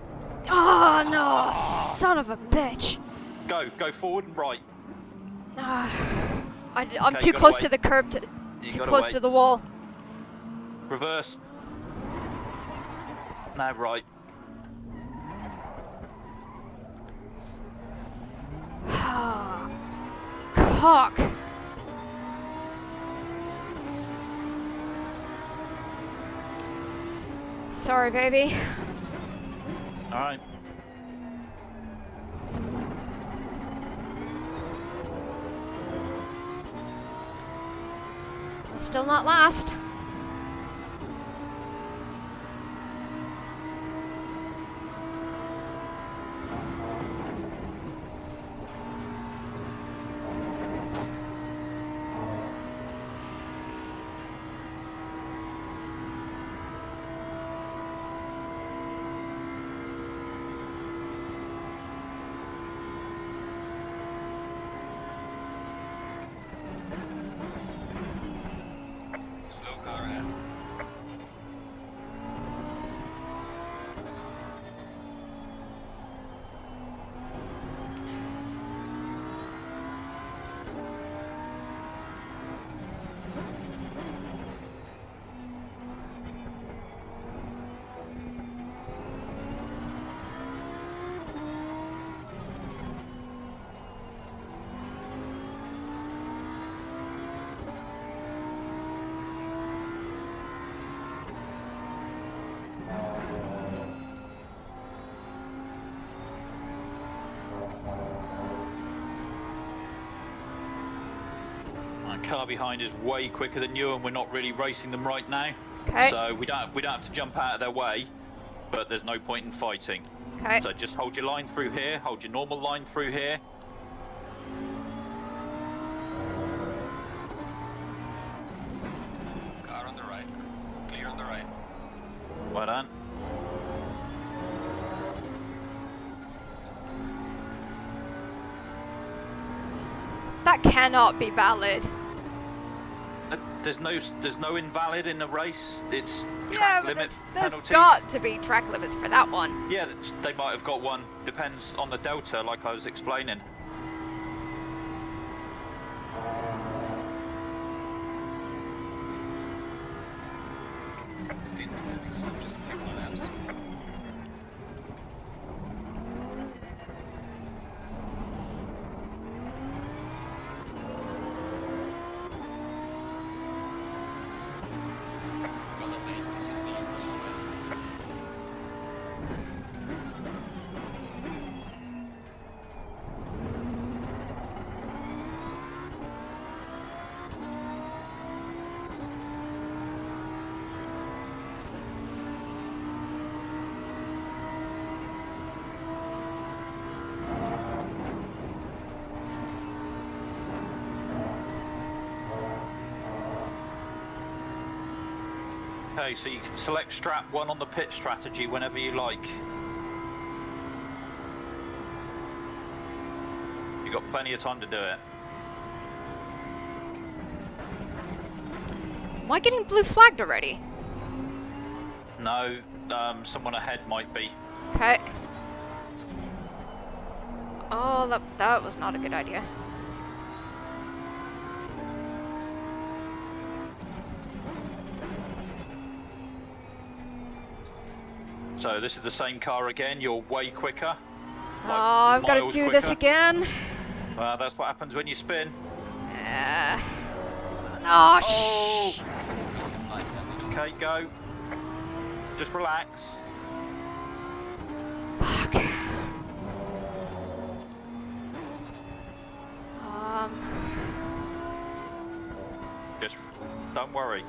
Oh no, son of a bitch. Go forward and right. I'm Okay, too you gotta close wait. to the curb, You too gotta close wait. to the wall. Reverse. Now right. Cock. Sorry, baby. Alright. Will still not last. Slow car ahead. Our car behind is way quicker than you, and we're not really racing them right now. Okay. So we don't have to jump out of their way, but there's no point in fighting. Okay. So just hold your line through here, hold your normal line through here. Car on the right. Clear on the right. Well done. That cannot be valid. There's no invalid in the race. It's Yeah, track but limit there's penalty. got to be track limits for that one. Yeah, they might have got one. Depends on the delta, like I was explaining. Stint is having some just a few more laps. Well done, mate. This is me, as always. Okay, so you can select strap 1 on the pit strategy whenever you like. You've got plenty of time to do it. Am I getting blue flagged already? No, someone ahead might be. Okay. Oh, that was not a good idea. So this is the same car again, you're way quicker. Oh, I've got to miles do this quicker. again. That's what happens when you spin. Oh, Oh! sh Got some light damage. Okay, go. Just relax. Just don't worry.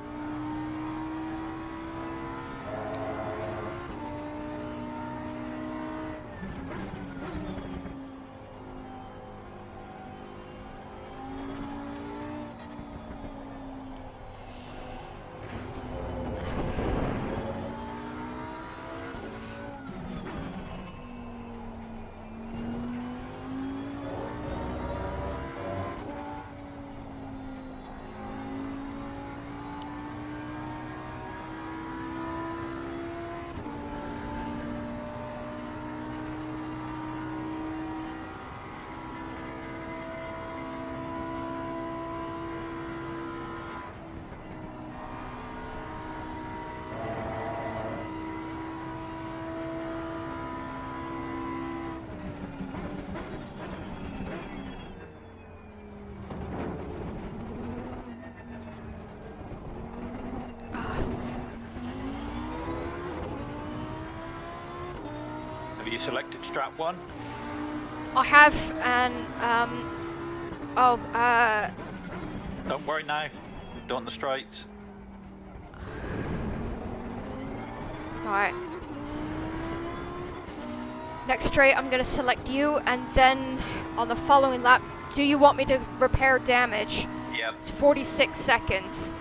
Have you selected strap 1? I have, and Don't worry now. Do on the straights. alright. Next straight, I'm gonna select you, and then on the following lap, do you want me to repair damage? Yep. It's 46 seconds.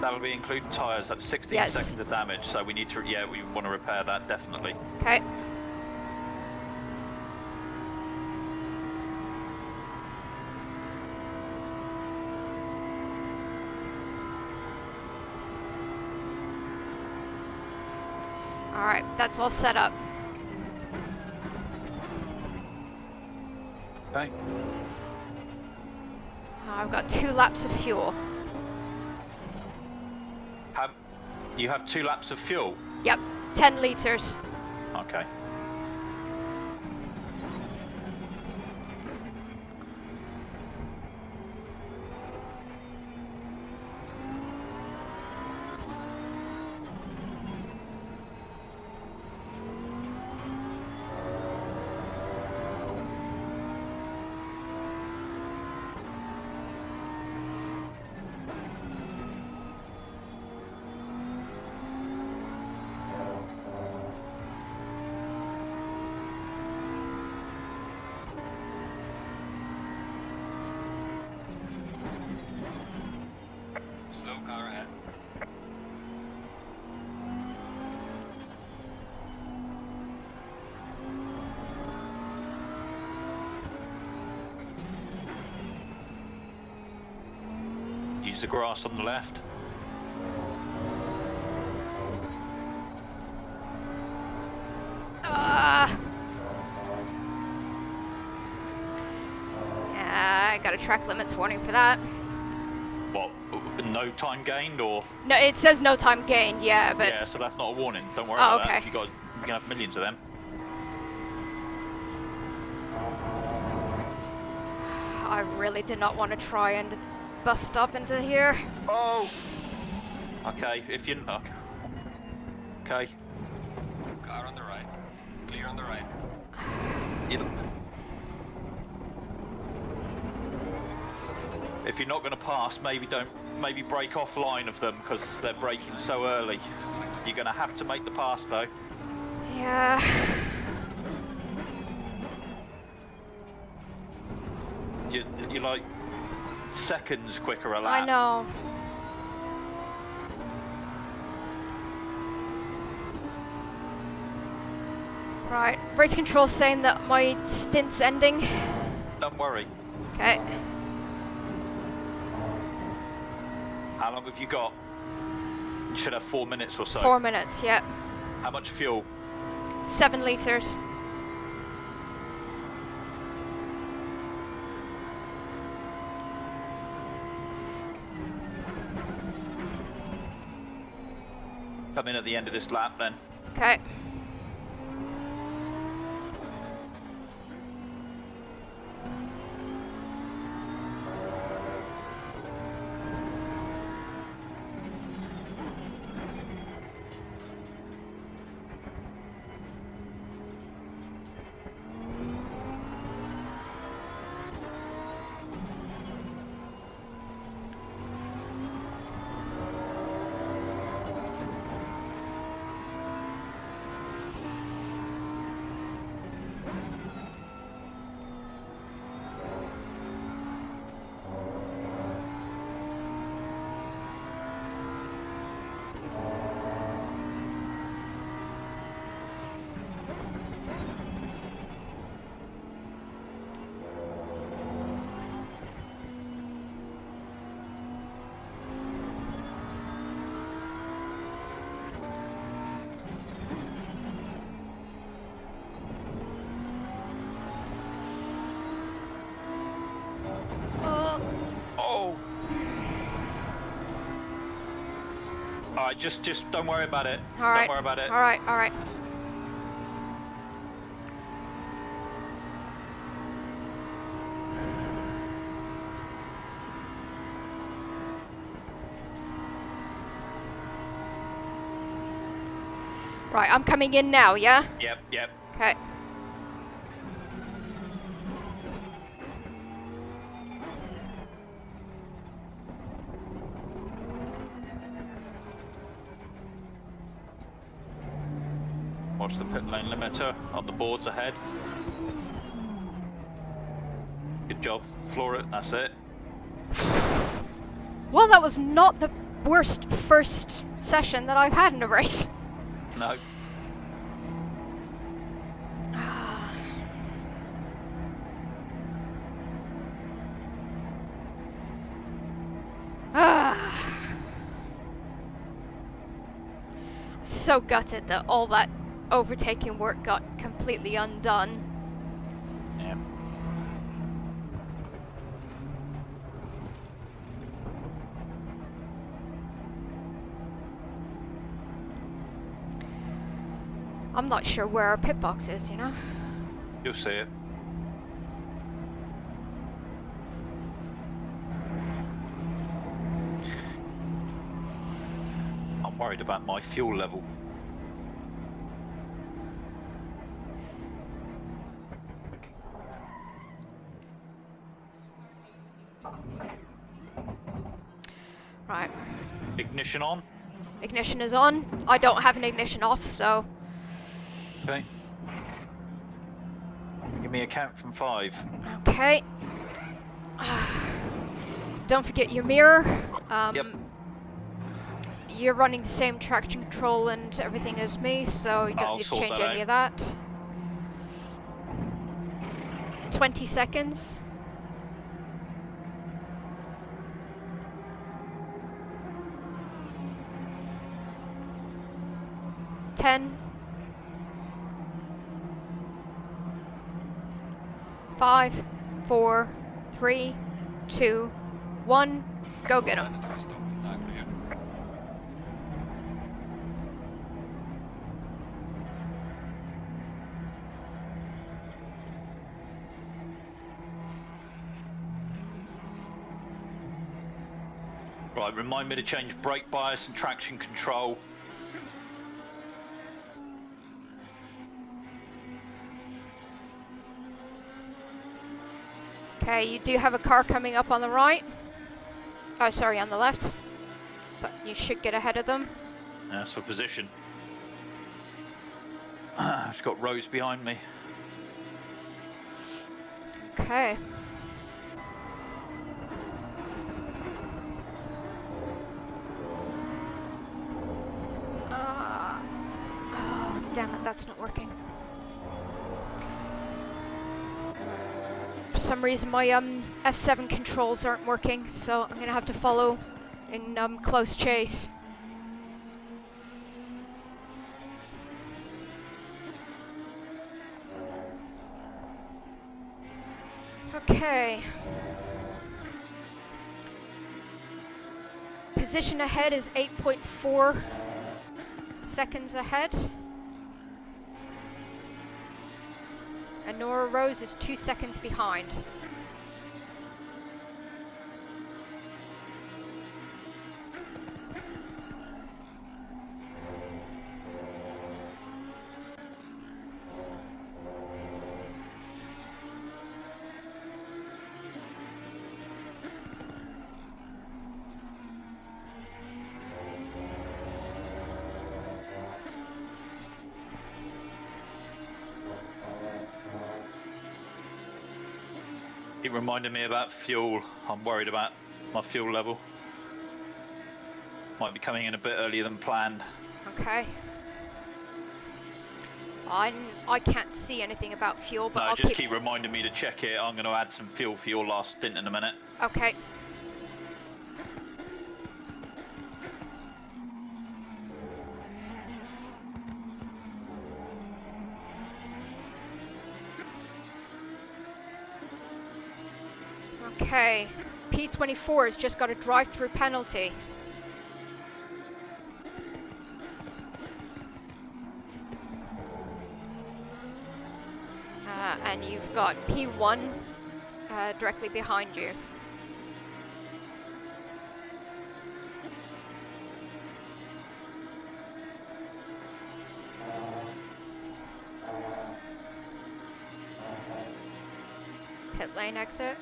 That'll be including tyres. That's 16 Yes. seconds of damage. So we need to, yeah, we want to repair that definitely. Okay. Alright, that's all set up. Okay. I've got 2 laps of fuel. You have 2 laps of fuel. Yep, 10 liters. Okay. Slow car ahead. Use the grass on the left. Yeah, I got a track limits warning for that. What? No time gained or? No, it says no time gained, yeah, but... Yeah, so that's not a warning. Don't worry Oh, about okay. that. You can have millions of them. I really did not want to try and bust up into here. Oh. Okay, if you. Okay. Car on the right. Clear on the right. If you're not going to pass, maybe break off line of them because they're braking so early. You're going to have to make the pass though. Yeah. You're like seconds quicker a lap. I know. Right, race control saying that my stint's ending. Don't worry. Okay. How long have you got? You should have 4 minutes or so. 4 minutes, yep. How much fuel? 7 liters. Come in at the end of this lap then. Okay. Alright, just don't worry about it. All right. Don't worry about it. All right. All right. Right, I'm coming in now, yeah? Yep. Okay. Watch the pit lane limiter on the boards ahead. Good job. Floor it. That's it. Well, that was not the worst first session that I've had in a race. No. So gutted that all that overtaking work got completely undone. Yeah. I'm not sure where our pit box is, you know? You'll see it. I'm worried about my fuel level. Right. Ignition on. Ignition is on. I don't have an ignition off, so... Okay. Give me a count from 5. Okay. Don't forget your mirror. Yep. You're running the same traction control and everything as me, so you don't I'll need to sort change that any out. of that. 20 seconds. Ten. 5, 4, 3, 2, 1. Go get him. Mandatory stop is now clear. Right, remind me to change brake bias and traction control. Okay, you do have a car coming up on the right. Oh, sorry, on the left. But you should get ahead of them. That's for position. It's got Rose behind me. Okay. Oh, damn it, that's not working. For some reason my F7 controls aren't working, so I'm gonna have to follow in close chase. Okay. Position ahead is 8.4 seconds ahead. And Nora Rose is 2 seconds behind. It reminded me about fuel. I'm worried about my fuel level. Might be coming in a bit earlier than planned. Okay. I can't see anything about fuel, but No, I'll just keep reminding me to check it. I'm going to add some fuel for your last stint in a minute. Okay. Okay. P24 has just got a drive-through penalty. and you've got P1 directly behind you. Pit lane exit.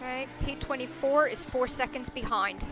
Okay, P24 is 4 seconds behind.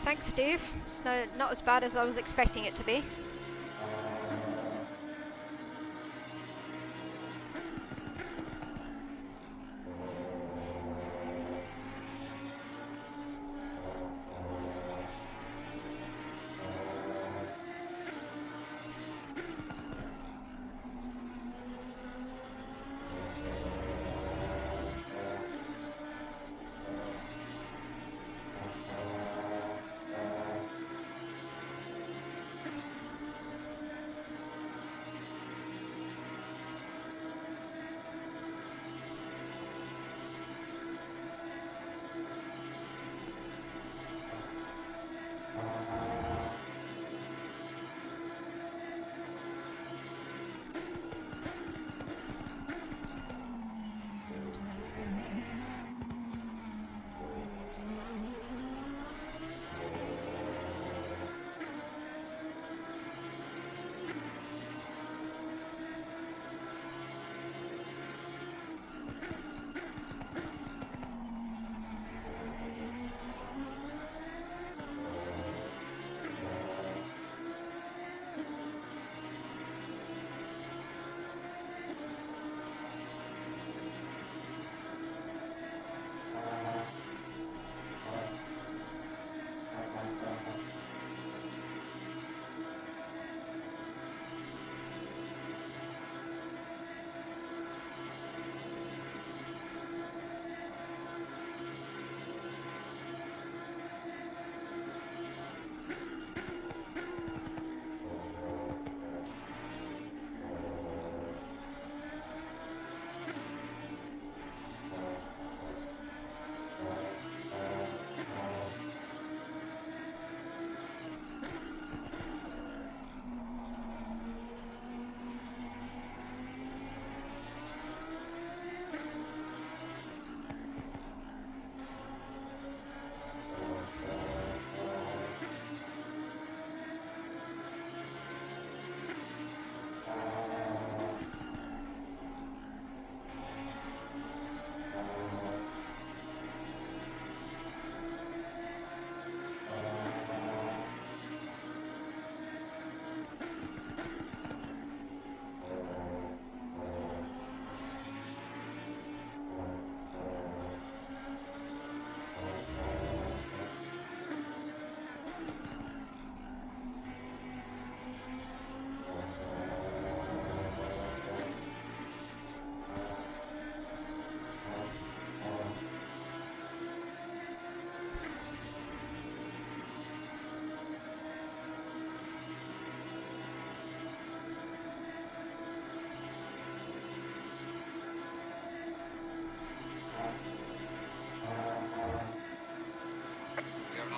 Thanks, Steve. It's not as bad as I was expecting it to be.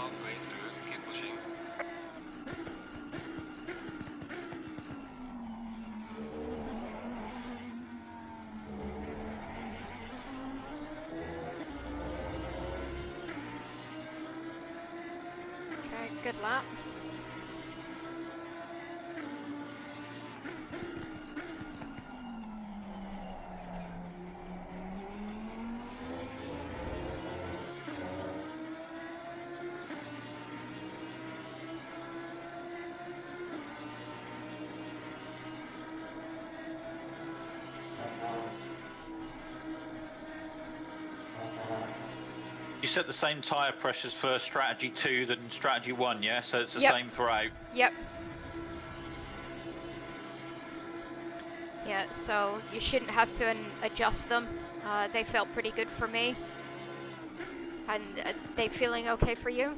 halfway through, keep pushing. Okay, good lap. set the same tyre pressures for strategy 2 than strategy 1, yeah? So it's the Yep. same throughout. Yep. Yeah, so you shouldn't have to adjust them. They felt pretty good for me. And they feeling okay for you?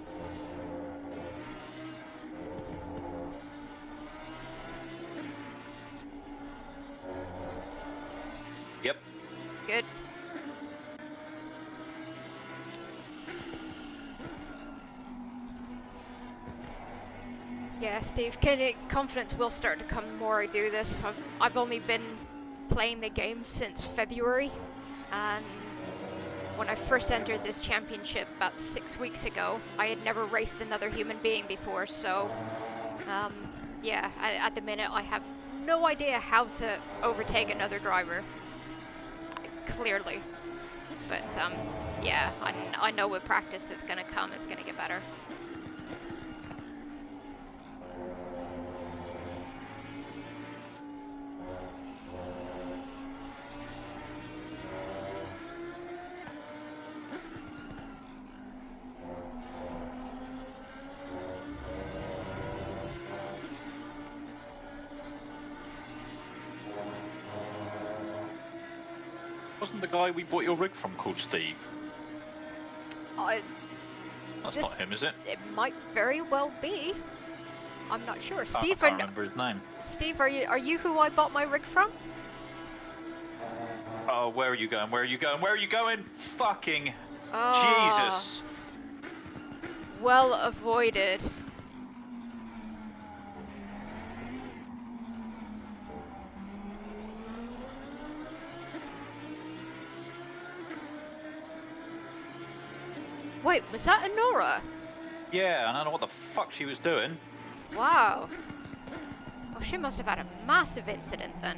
Yep. Good. Yeah, Steve, confidence will start to come the more I do this. I've only been playing the game since February, and when I first entered this championship about 6 weeks ago, I had never raced another human being before, so yeah, at the minute I have no idea how to overtake another driver, clearly. But yeah, I know with practice it's gonna come, it's gonna get better. Wasn't the guy we bought your rig from called Steve? That's not him, is it? It might very well be. I'm not sure. Steve, I can't remember his name. Steve, are you who I bought my rig from? Oh, where are you going? Where are you going? Where are you going? Fucking Jesus! Well avoided. Wait, was that Honora? Yeah, I don't know what the fuck she was doing. Wow. Well, she must have had a massive incident then.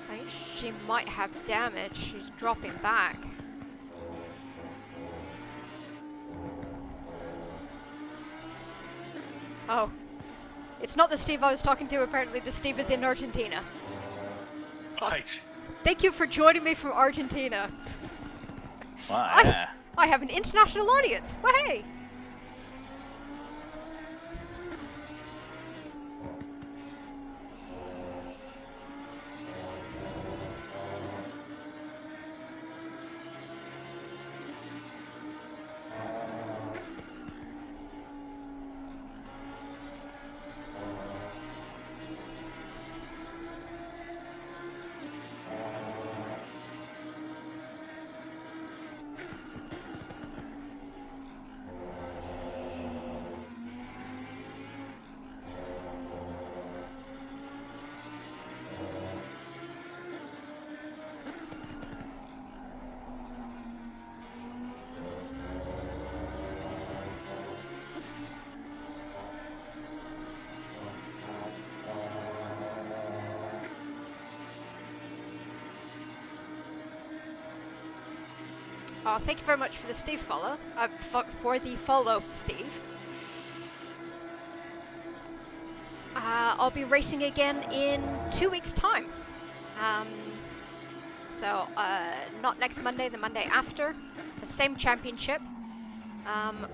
I think she might have damage. She's dropping back. Oh. It's not the Steve I was talking to, apparently the Steve is in Argentina. Right. Thank you for joining me from Argentina. Wow, yeah. I have an international audience. Well, hey! Oh, thank you very much for the Steve follow. For the follow, Steve. I'll be racing again in 2 weeks' time. So, not next Monday, the Monday after. The same championship,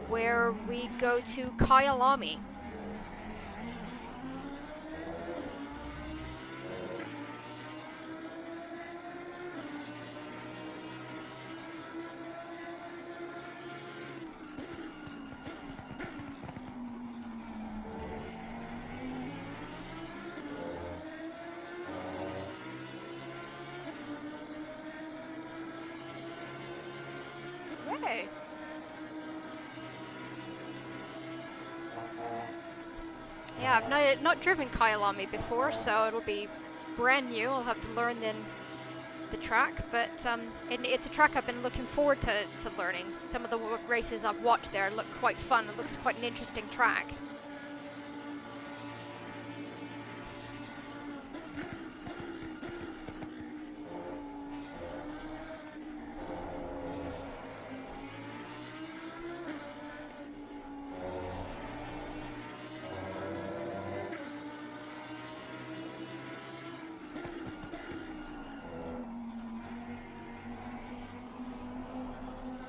where we go to Kyalami. Yay. Yeah, I've not driven Kyalami before, so it'll be brand new. I'll have to learn then the track, but it's a track I've been looking forward to learning. Some of the races I've watched there look quite fun. It looks quite an interesting track.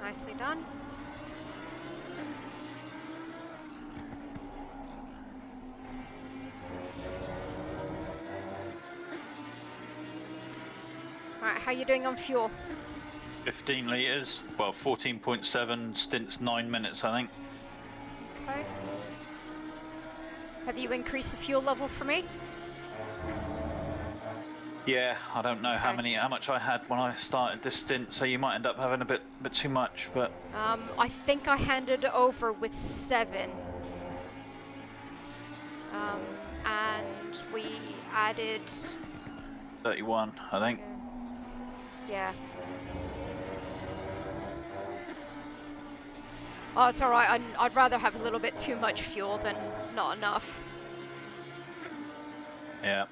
Nicely done. Alright, how you doing on fuel? 15 litres, well 14.7, stints 9 minutes I think. Okay. Have you increased the fuel level for me? Yeah, I don't know how Okay. much I had when I started this stint, so you might end up having a bit too much, but... I think I handed over with 7. And we added... 31, I think. Yeah. Oh, it's alright. I'd rather have a little bit too much fuel than not enough. Yeah.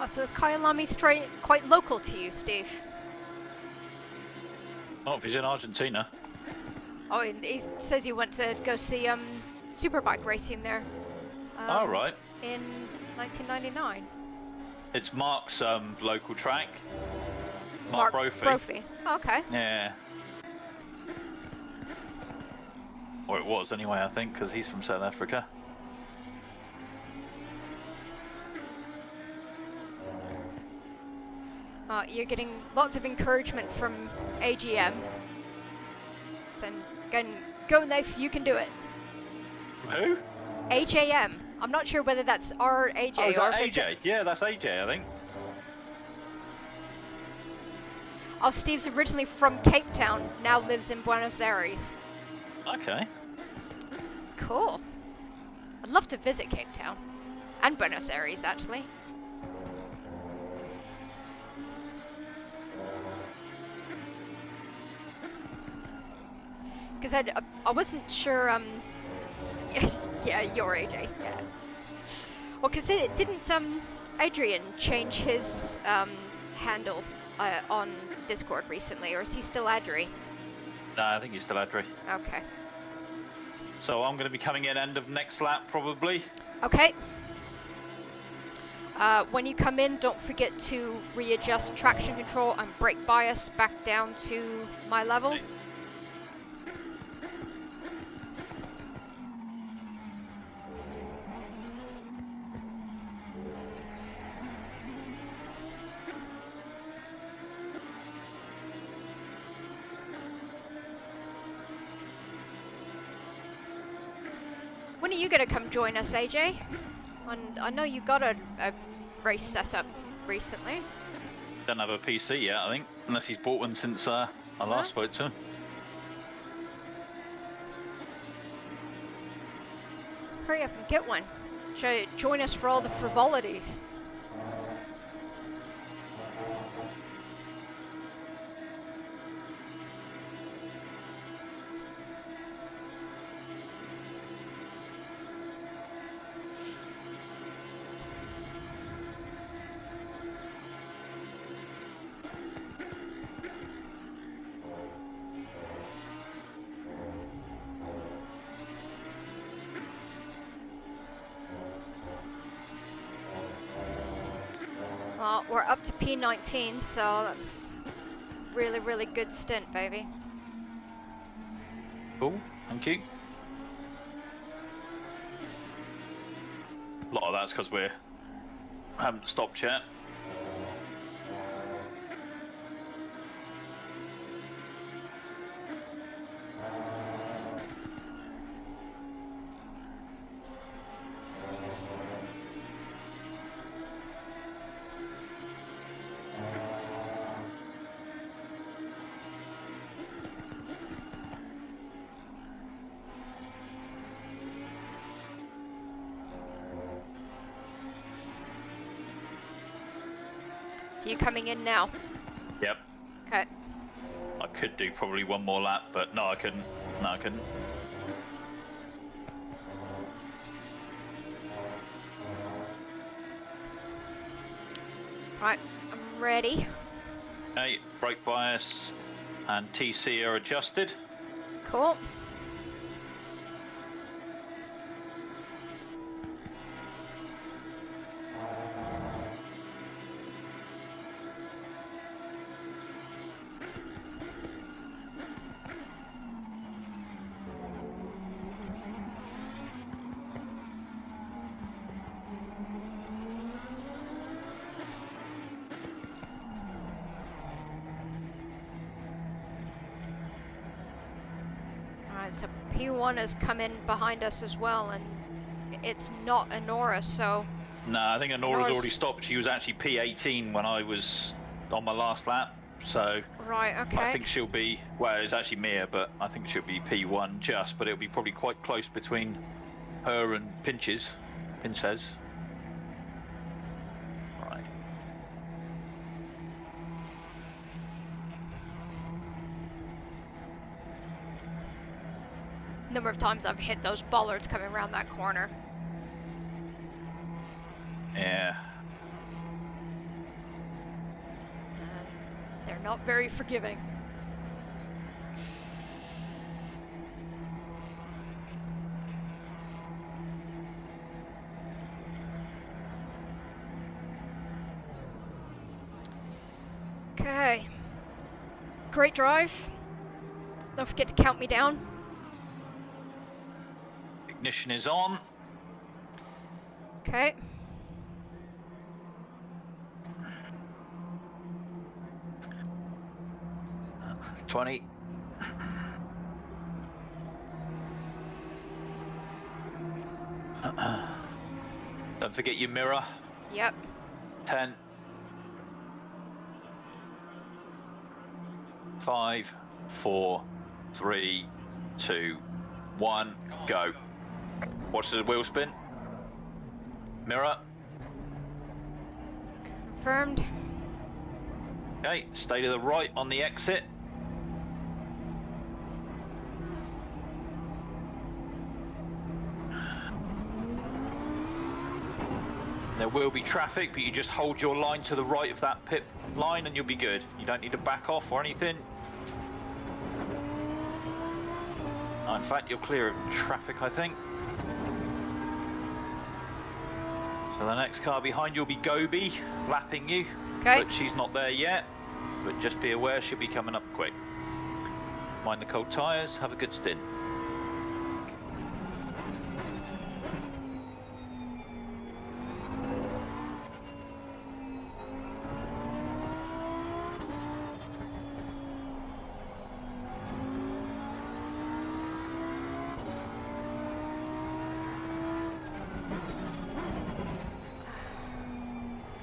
Oh, so is Kyalami straight quite local to you, Steve? Not if he's in Argentina. Oh, he says he went to go see superbike racing there. Oh, right. In 1999. It's Mark's local track. Mark Brophy. Brophy. Oh, okay. Yeah. Or it was anyway, I think, because he's from South Africa. You're getting lots of encouragement from AGM. Then go, Nath, you can do it. Who? AJM. I'm not sure whether that's our AJ Oh, is or that if it's AJ? Yeah, that's AJ, I think. Oh, Steve's originally from Cape Town, now lives in Buenos Aires. Okay. Cool. I'd love to visit Cape Town. And Buenos Aires, actually. Because I wasn't sure, yeah, you're AJ, yeah. Well, because didn't, Adrian change his, handle, on Discord recently, or is he still Adri? No, I think he's still Adri. Okay. So I'm going to be coming in end of next lap, probably. Okay. When you come in, don't forget to readjust traction control and brake bias back down to my level. Okay. When are you going to come join us, AJ? I know you got a race set up recently. Don't have a PC yet, I think, unless he's bought one since I last spoke to him. Hurry up and get one. Join us for all the frivolities. Well, we're up to P19, so that's really, really good stint, baby. Cool, thank you. A lot of that's because we haven't stopped yet. So you coming in now? Yep. Okay. I could do probably one more lap, but no, I couldn't. No, I couldn't. Right, I'm ready. Okay, brake bias and TC are adjusted. Cool. Alright, so P1 has come in behind us as well, and it's not Honora, so... No, I think Honora's already stopped. She was actually P18 when I was on my last lap, so... Right, okay. I think she'll be, well, it's actually Mia, but I think she'll be P1 just, but it'll be probably quite close between her and Pinches. Right. Number of times I've hit those bollards coming around that corner. Yeah. They're not very forgiving. Okay. Great drive. Don't forget to count me down. Ignition is on. Okay. Uh, 20. Don't forget your mirror. Yep. 10. 5, 4, 3, 2, 1, go. Watch the wheel spin. Mirror. Confirmed. Okay, stay to the right on the exit. There will be traffic, but you just hold your line to the right of that pit line and you'll be good. You don't need to back off or anything. Oh, in fact, you're clear of traffic, I think. So the next car behind you will be Gobi, lapping you. Okay. But she's not there yet. But just be aware she'll be coming up quick. Mind the cold tyres, have a good stint.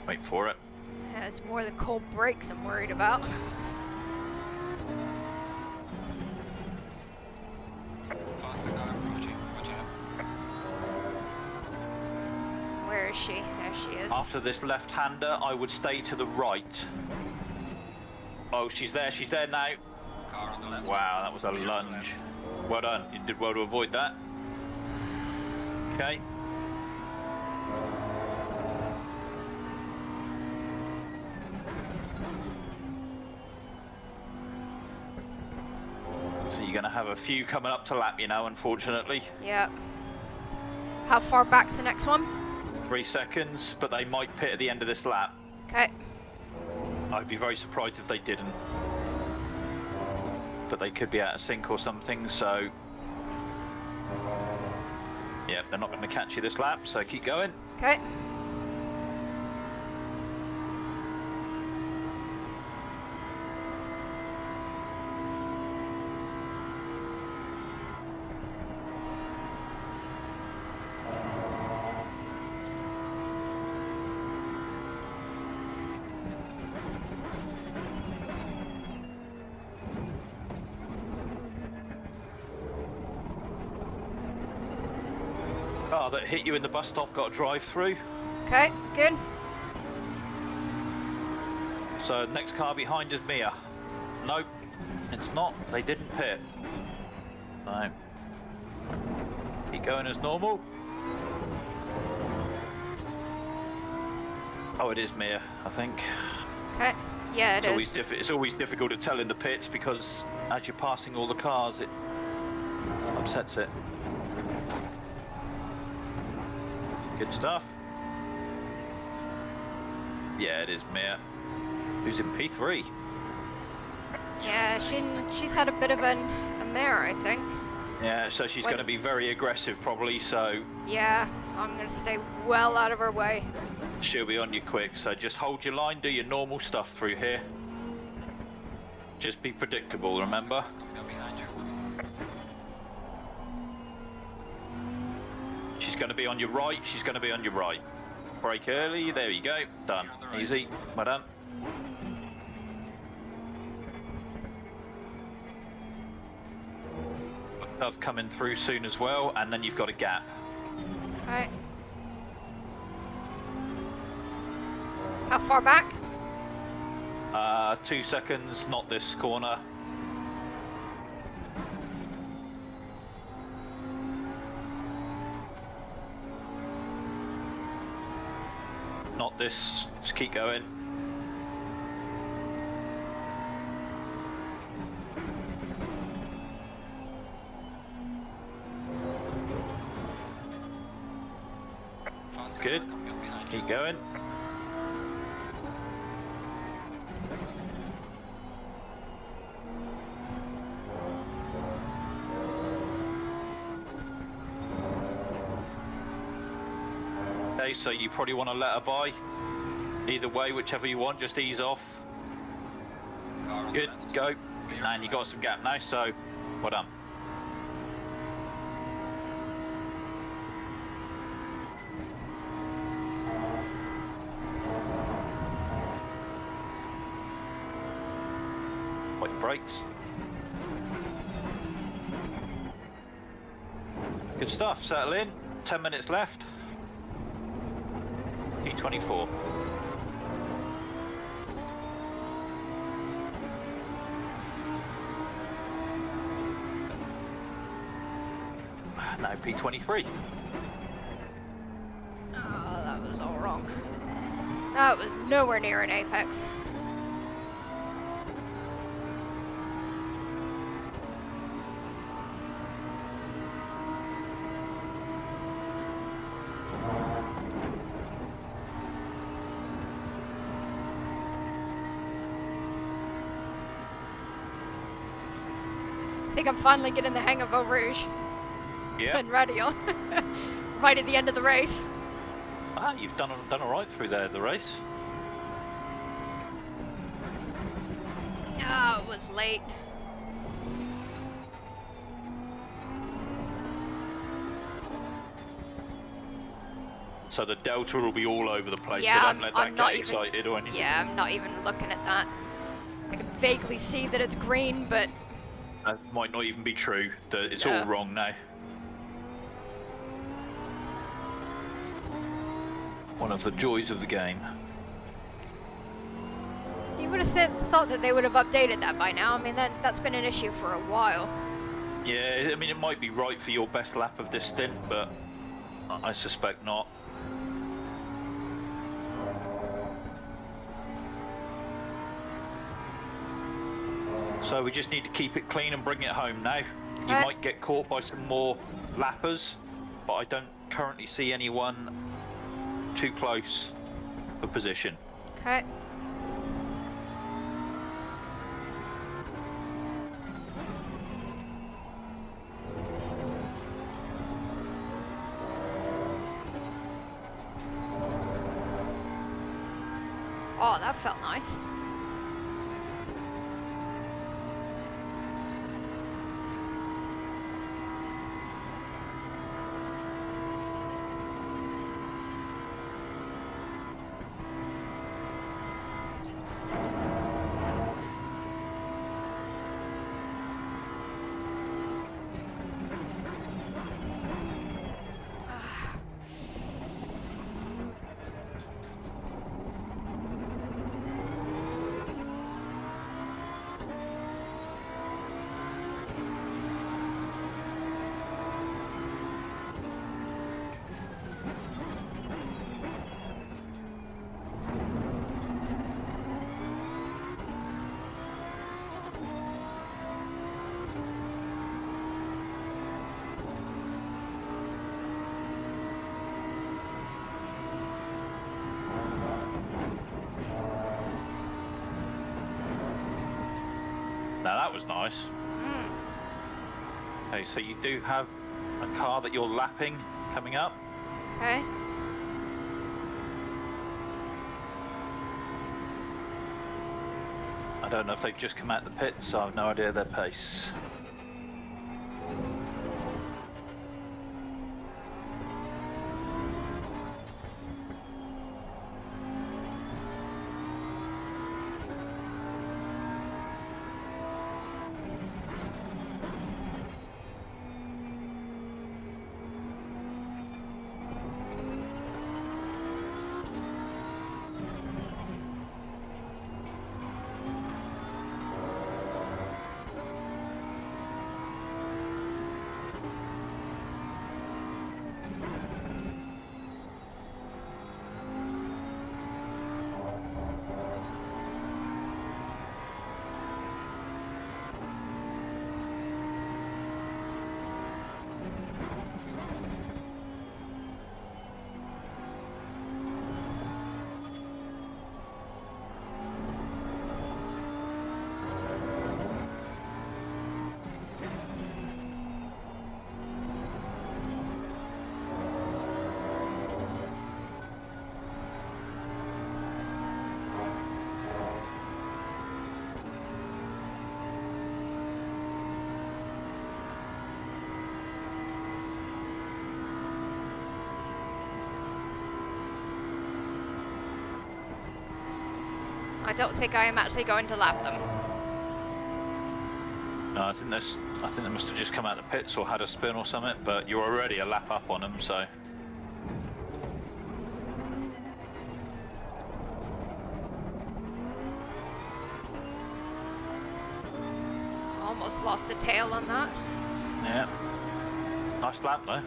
Wait for it. Yeah, it's more the cold brakes I'm worried about. Faster car approaching. Watch out. Where is she? There she is. After this left-hander, I would stay to the right. Oh, she's there now. Car on the left. Wow, that was a Clear on the lunge. left. Well done, you did well to avoid that. Okay. So you're going to have a few coming up to lap, you know, unfortunately. Yep. How far back's the next one? 3 seconds, but they might pit at the end of this lap. Okay. I'd be very surprised if they didn't. But they could be out of sync or something, so... Yeah, they're not going to catch you this lap, so keep going. Okay. Oh, that hit you in the bus stop got a drive through. Okay, good. So next car behind is Mia. Nope, it's not. They didn't pit. So keep going as normal. Oh, it is Mia, I think. Okay. Yeah, It's always difficult to tell in the pits because as you're passing all the cars, it upsets it. Good stuff. Yeah, it is Mia, who's in P3. Yeah, she's had a bit of a mare, I think. Yeah, so she's going to be very aggressive probably, so... Yeah, I'm going to stay well out of her way. She'll be on you quick, so just hold your line, do your normal stuff through here. Just be predictable, remember? Coming up behind you. She's going to be on your right, she's going to be on your right. Brake early, there you go, done. You're on the right. Easy, well done. Stuff coming through soon as well, and then you've got a gap. Alright. How far back? 2 seconds, not this corner. Not this, just keep going. Fast Good. car coming up behind you. Keep going. Okay, so you probably want to let her by. Either way, whichever you want, just ease off. Car on the Good, left. go. Clear And you got some gap now, so well done. Watch the brakes. Good stuff, settle in. 10 minutes left. P24. Now P23. Oh, that was all wrong. That was nowhere near an apex. I think I'm finally getting the hang of Eau Rouge Yeah. and Radio. Right at the end of the race. Ah, you've done all right through there, the race. Oh, it was late. So the delta will be all over the place, Yeah, so don't let I'm that not get even- excited or anything. Yeah, I'm not even looking at that. I can vaguely see that it's green, but That might not even be true. It's No. all wrong now. One of the joys of the game. you would have thought that they would have updated that by now. I mean, that's been an issue for a while. Yeah, I mean, it might be right for your best lap of this stint, but I suspect not. So we just need to keep it clean and bring it home now. You Okay. might get caught by some more lappers, but I don't currently see anyone too close for position. Okay. Oh, that felt nice. Now that was nice. Okay, so you do have a car that you're lapping coming up. Okay. I don't know if they've just come out the pits, so I've no idea their pace. I don't think I am actually going to lap them. No, I think they must have just come out the pits or had a spin or something, but you're already a lap up on them, so. Almost lost the tail on that. Yeah. Nice lap though.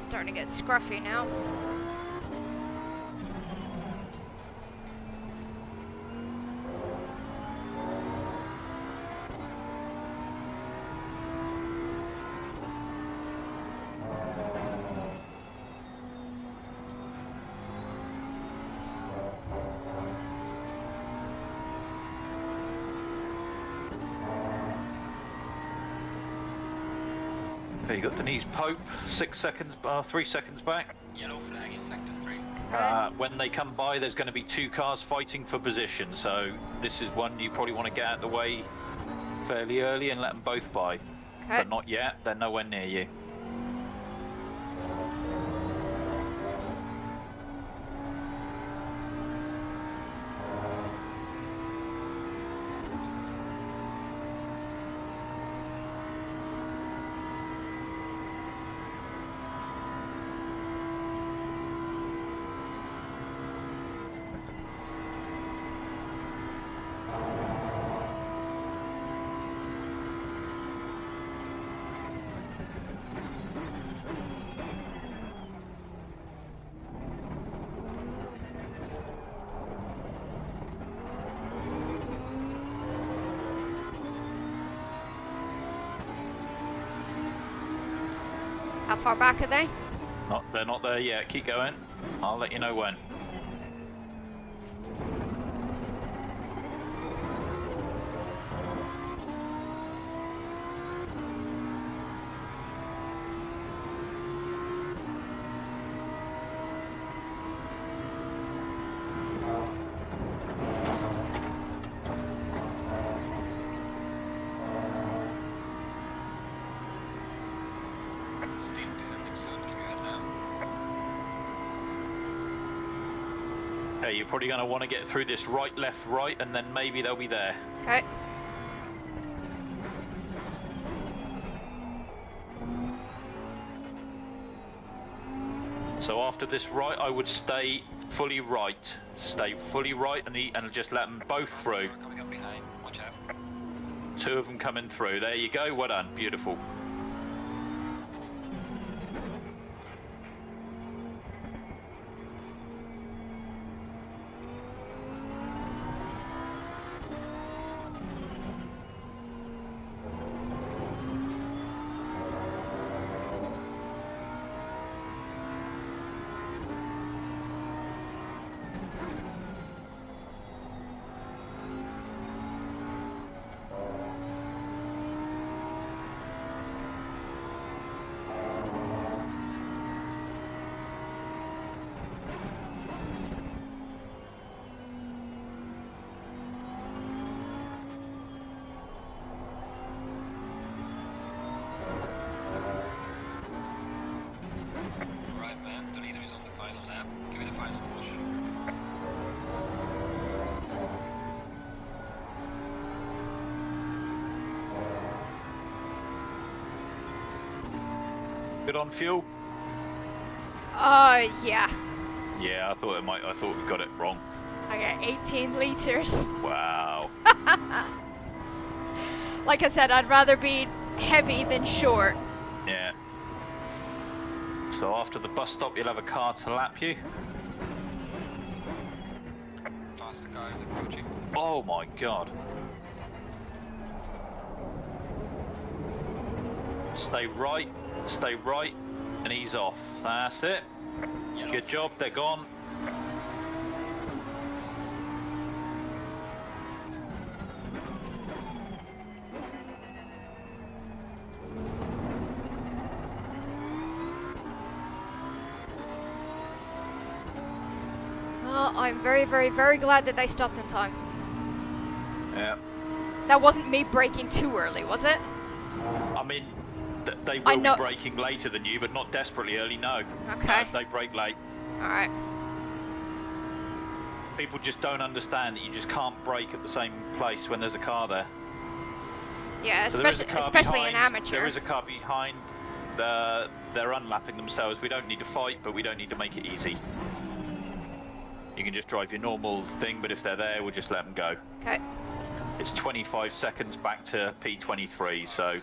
Starting to get scruffy now. Okay, you got Denise Pope, 3 seconds back. Yellow flag in sector 3. When they come by, there's going to be 2 cars fighting for position, so this is one you probably want to get out of the way fairly early and let them both by. Okay. But not yet, they're nowhere near you. How far back are they? They're not there yet, keep going. I'll let you know when. Steam descending soon, keep your head down. Okay, you're probably going to want to get through this right, left, right, and then maybe they'll be there. Okay. So after this right, I would stay fully right. Stay fully right and just let them both through. Coming up behind, watch out. 2 of them coming through. There you go, well done, beautiful. Alright man, the leader is on the final lap. Give it a final push. Good on fuel? Yeah. Yeah, I thought we got it wrong. I got 18 liters. Wow. Like I said, I'd rather be heavy than short. Yeah. So after the bus stop, you'll have a car to lap you. Faster car is approaching. Oh my god. Stay right, and ease off. That's it. Yellow Good job, they're gone. Well, I'm very, very, very glad that they stopped in time. Yeah. That wasn't me braking too early, was it? I mean, they I will know- be braking later than you, but not desperately early, no. Okay. No, they brake late. Alright. People just don't understand that you just can't brake at the same place when there's a car there. Yeah, So there is a especially car especially behind, an amateur. There is a car behind. They're unlapping themselves. We don't need to fight, but we don't need to make it easy. You can just drive your normal thing, but if they're there, we'll just let them go. Okay. It's 25 seconds back to P23, so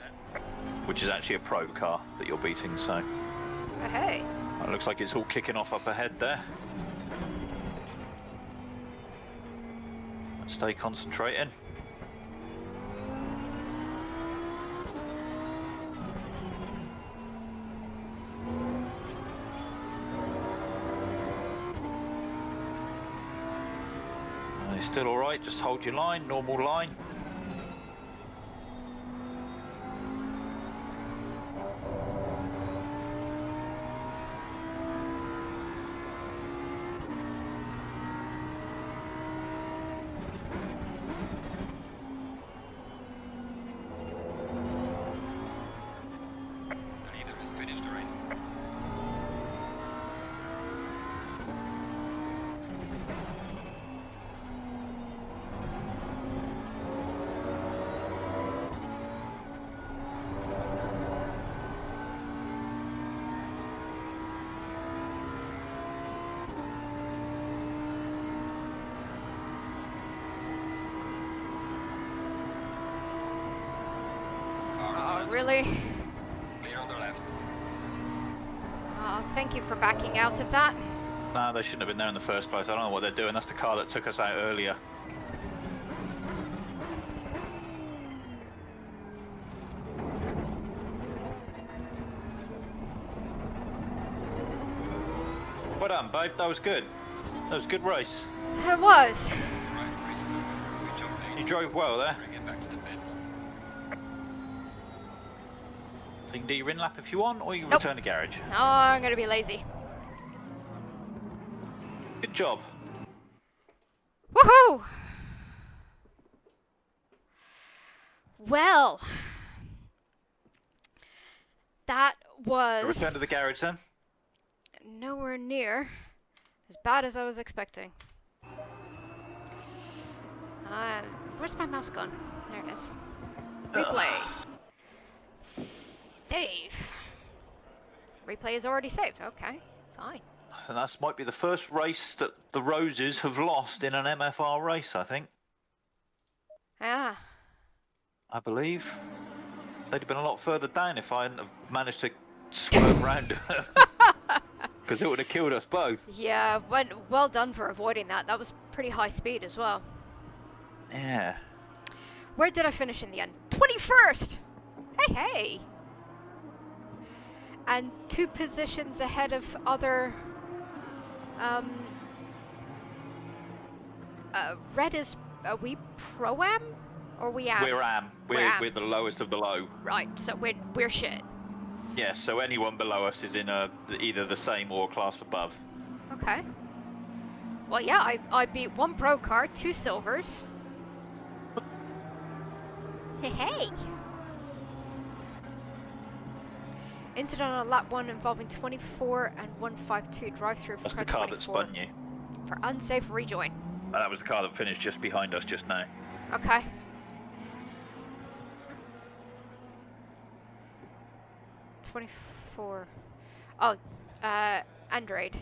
which is actually a pro car that you're beating. So Oh, hey. it looks like it's all kicking off up ahead there. Stay concentrating. You're still alright, just hold your line, normal line. really? Clear on the left. Oh, thank you for backing out of that. No, they shouldn't have been there in the first place. I don't know what they're doing. That's the car that took us out earlier. Well done, babe. That was good. That was a good race. It was. Right, race is over. Good job, mate. You drove well there. Bring it back to the pits. So you can do your in lap if you want, or you can Nope. return to garage. No, I'm gonna be lazy. Good job. Woohoo! Well, that was Return to the garage then. nowhere near as bad as I was expecting. Where's my mouse gone? There it is. Replay. Save. Replay is already saved. Okay, fine. So that might be the first race that the Roses have lost in an MFR race, I think. Ah. I believe. They'd have been a lot further down if I hadn't have managed to swerve around. Because it would have killed us both. Yeah, well done for avoiding that. That was pretty high speed as well. Yeah. Where did I finish in the end? 21st! Hey, hey! And 2 positions ahead of other... Red is... Are we Pro-Am? Or we Am? We're Am. Am. We're the lowest of the low. Right, so we're shit. Yeah, so anyone below us is in either the same or a class above. Okay. Well, yeah, I beat 1 Pro car, 2 silvers. Hey, hey! Incident on lap 1 involving 24 and 152 drive-through for That's car the car 24 that spun you. for unsafe rejoin. And that was the car that finished just behind us just now. Okay. $24. Oh, Android.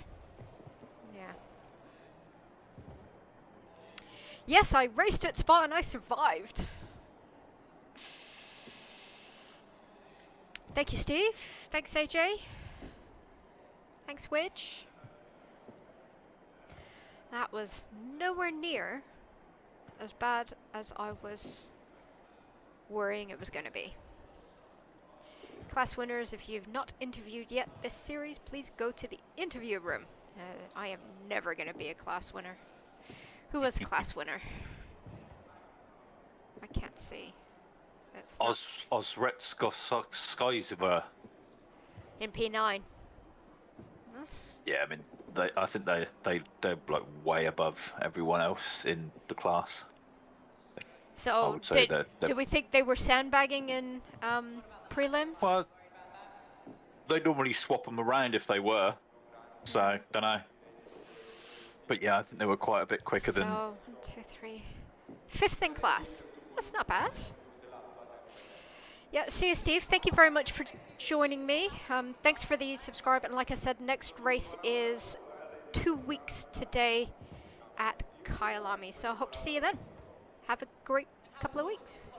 Yeah. Yes, I raced at Spa and I survived. Thank you, Steve. Thanks, AJ. Thanks, Wedge. That was nowhere near as bad as I was worrying it was going to be. Class winners, if you've not interviewed yet this series, please go to the interview room. I am never going to be a class winner. Who was a class winner? I can't see. It's not Osretskoskizer. in P9. That's Yeah, I mean, I think they're like way above everyone else in the class. I so. would say they're- Do we think they were sandbagging in prelims? Well, they normally swap them around if they were, so don't know. But yeah, I think they were quite a bit quicker than. So 1, 2, 3, 5th in class. That's not bad. Yeah, see you, Steve. Thank you very much for joining me. Thanks for the subscribe. And like I said, next race is 2 weeks today at Kyalami. So I hope to see you then. Have a great couple of weeks.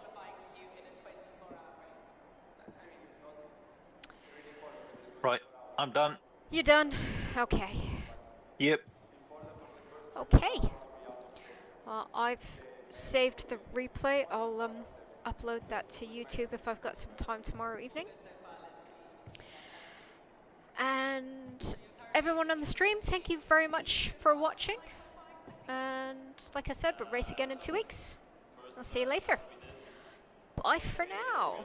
Right, I'm done. You done? Okay. Yep. Okay. Well, I've saved the replay. I'll upload that to YouTube if I've got some time tomorrow evening. And everyone on the stream, thank you very much for watching. And like I said, we'll race again in 2 weeks. I'll see you later. Bye for now.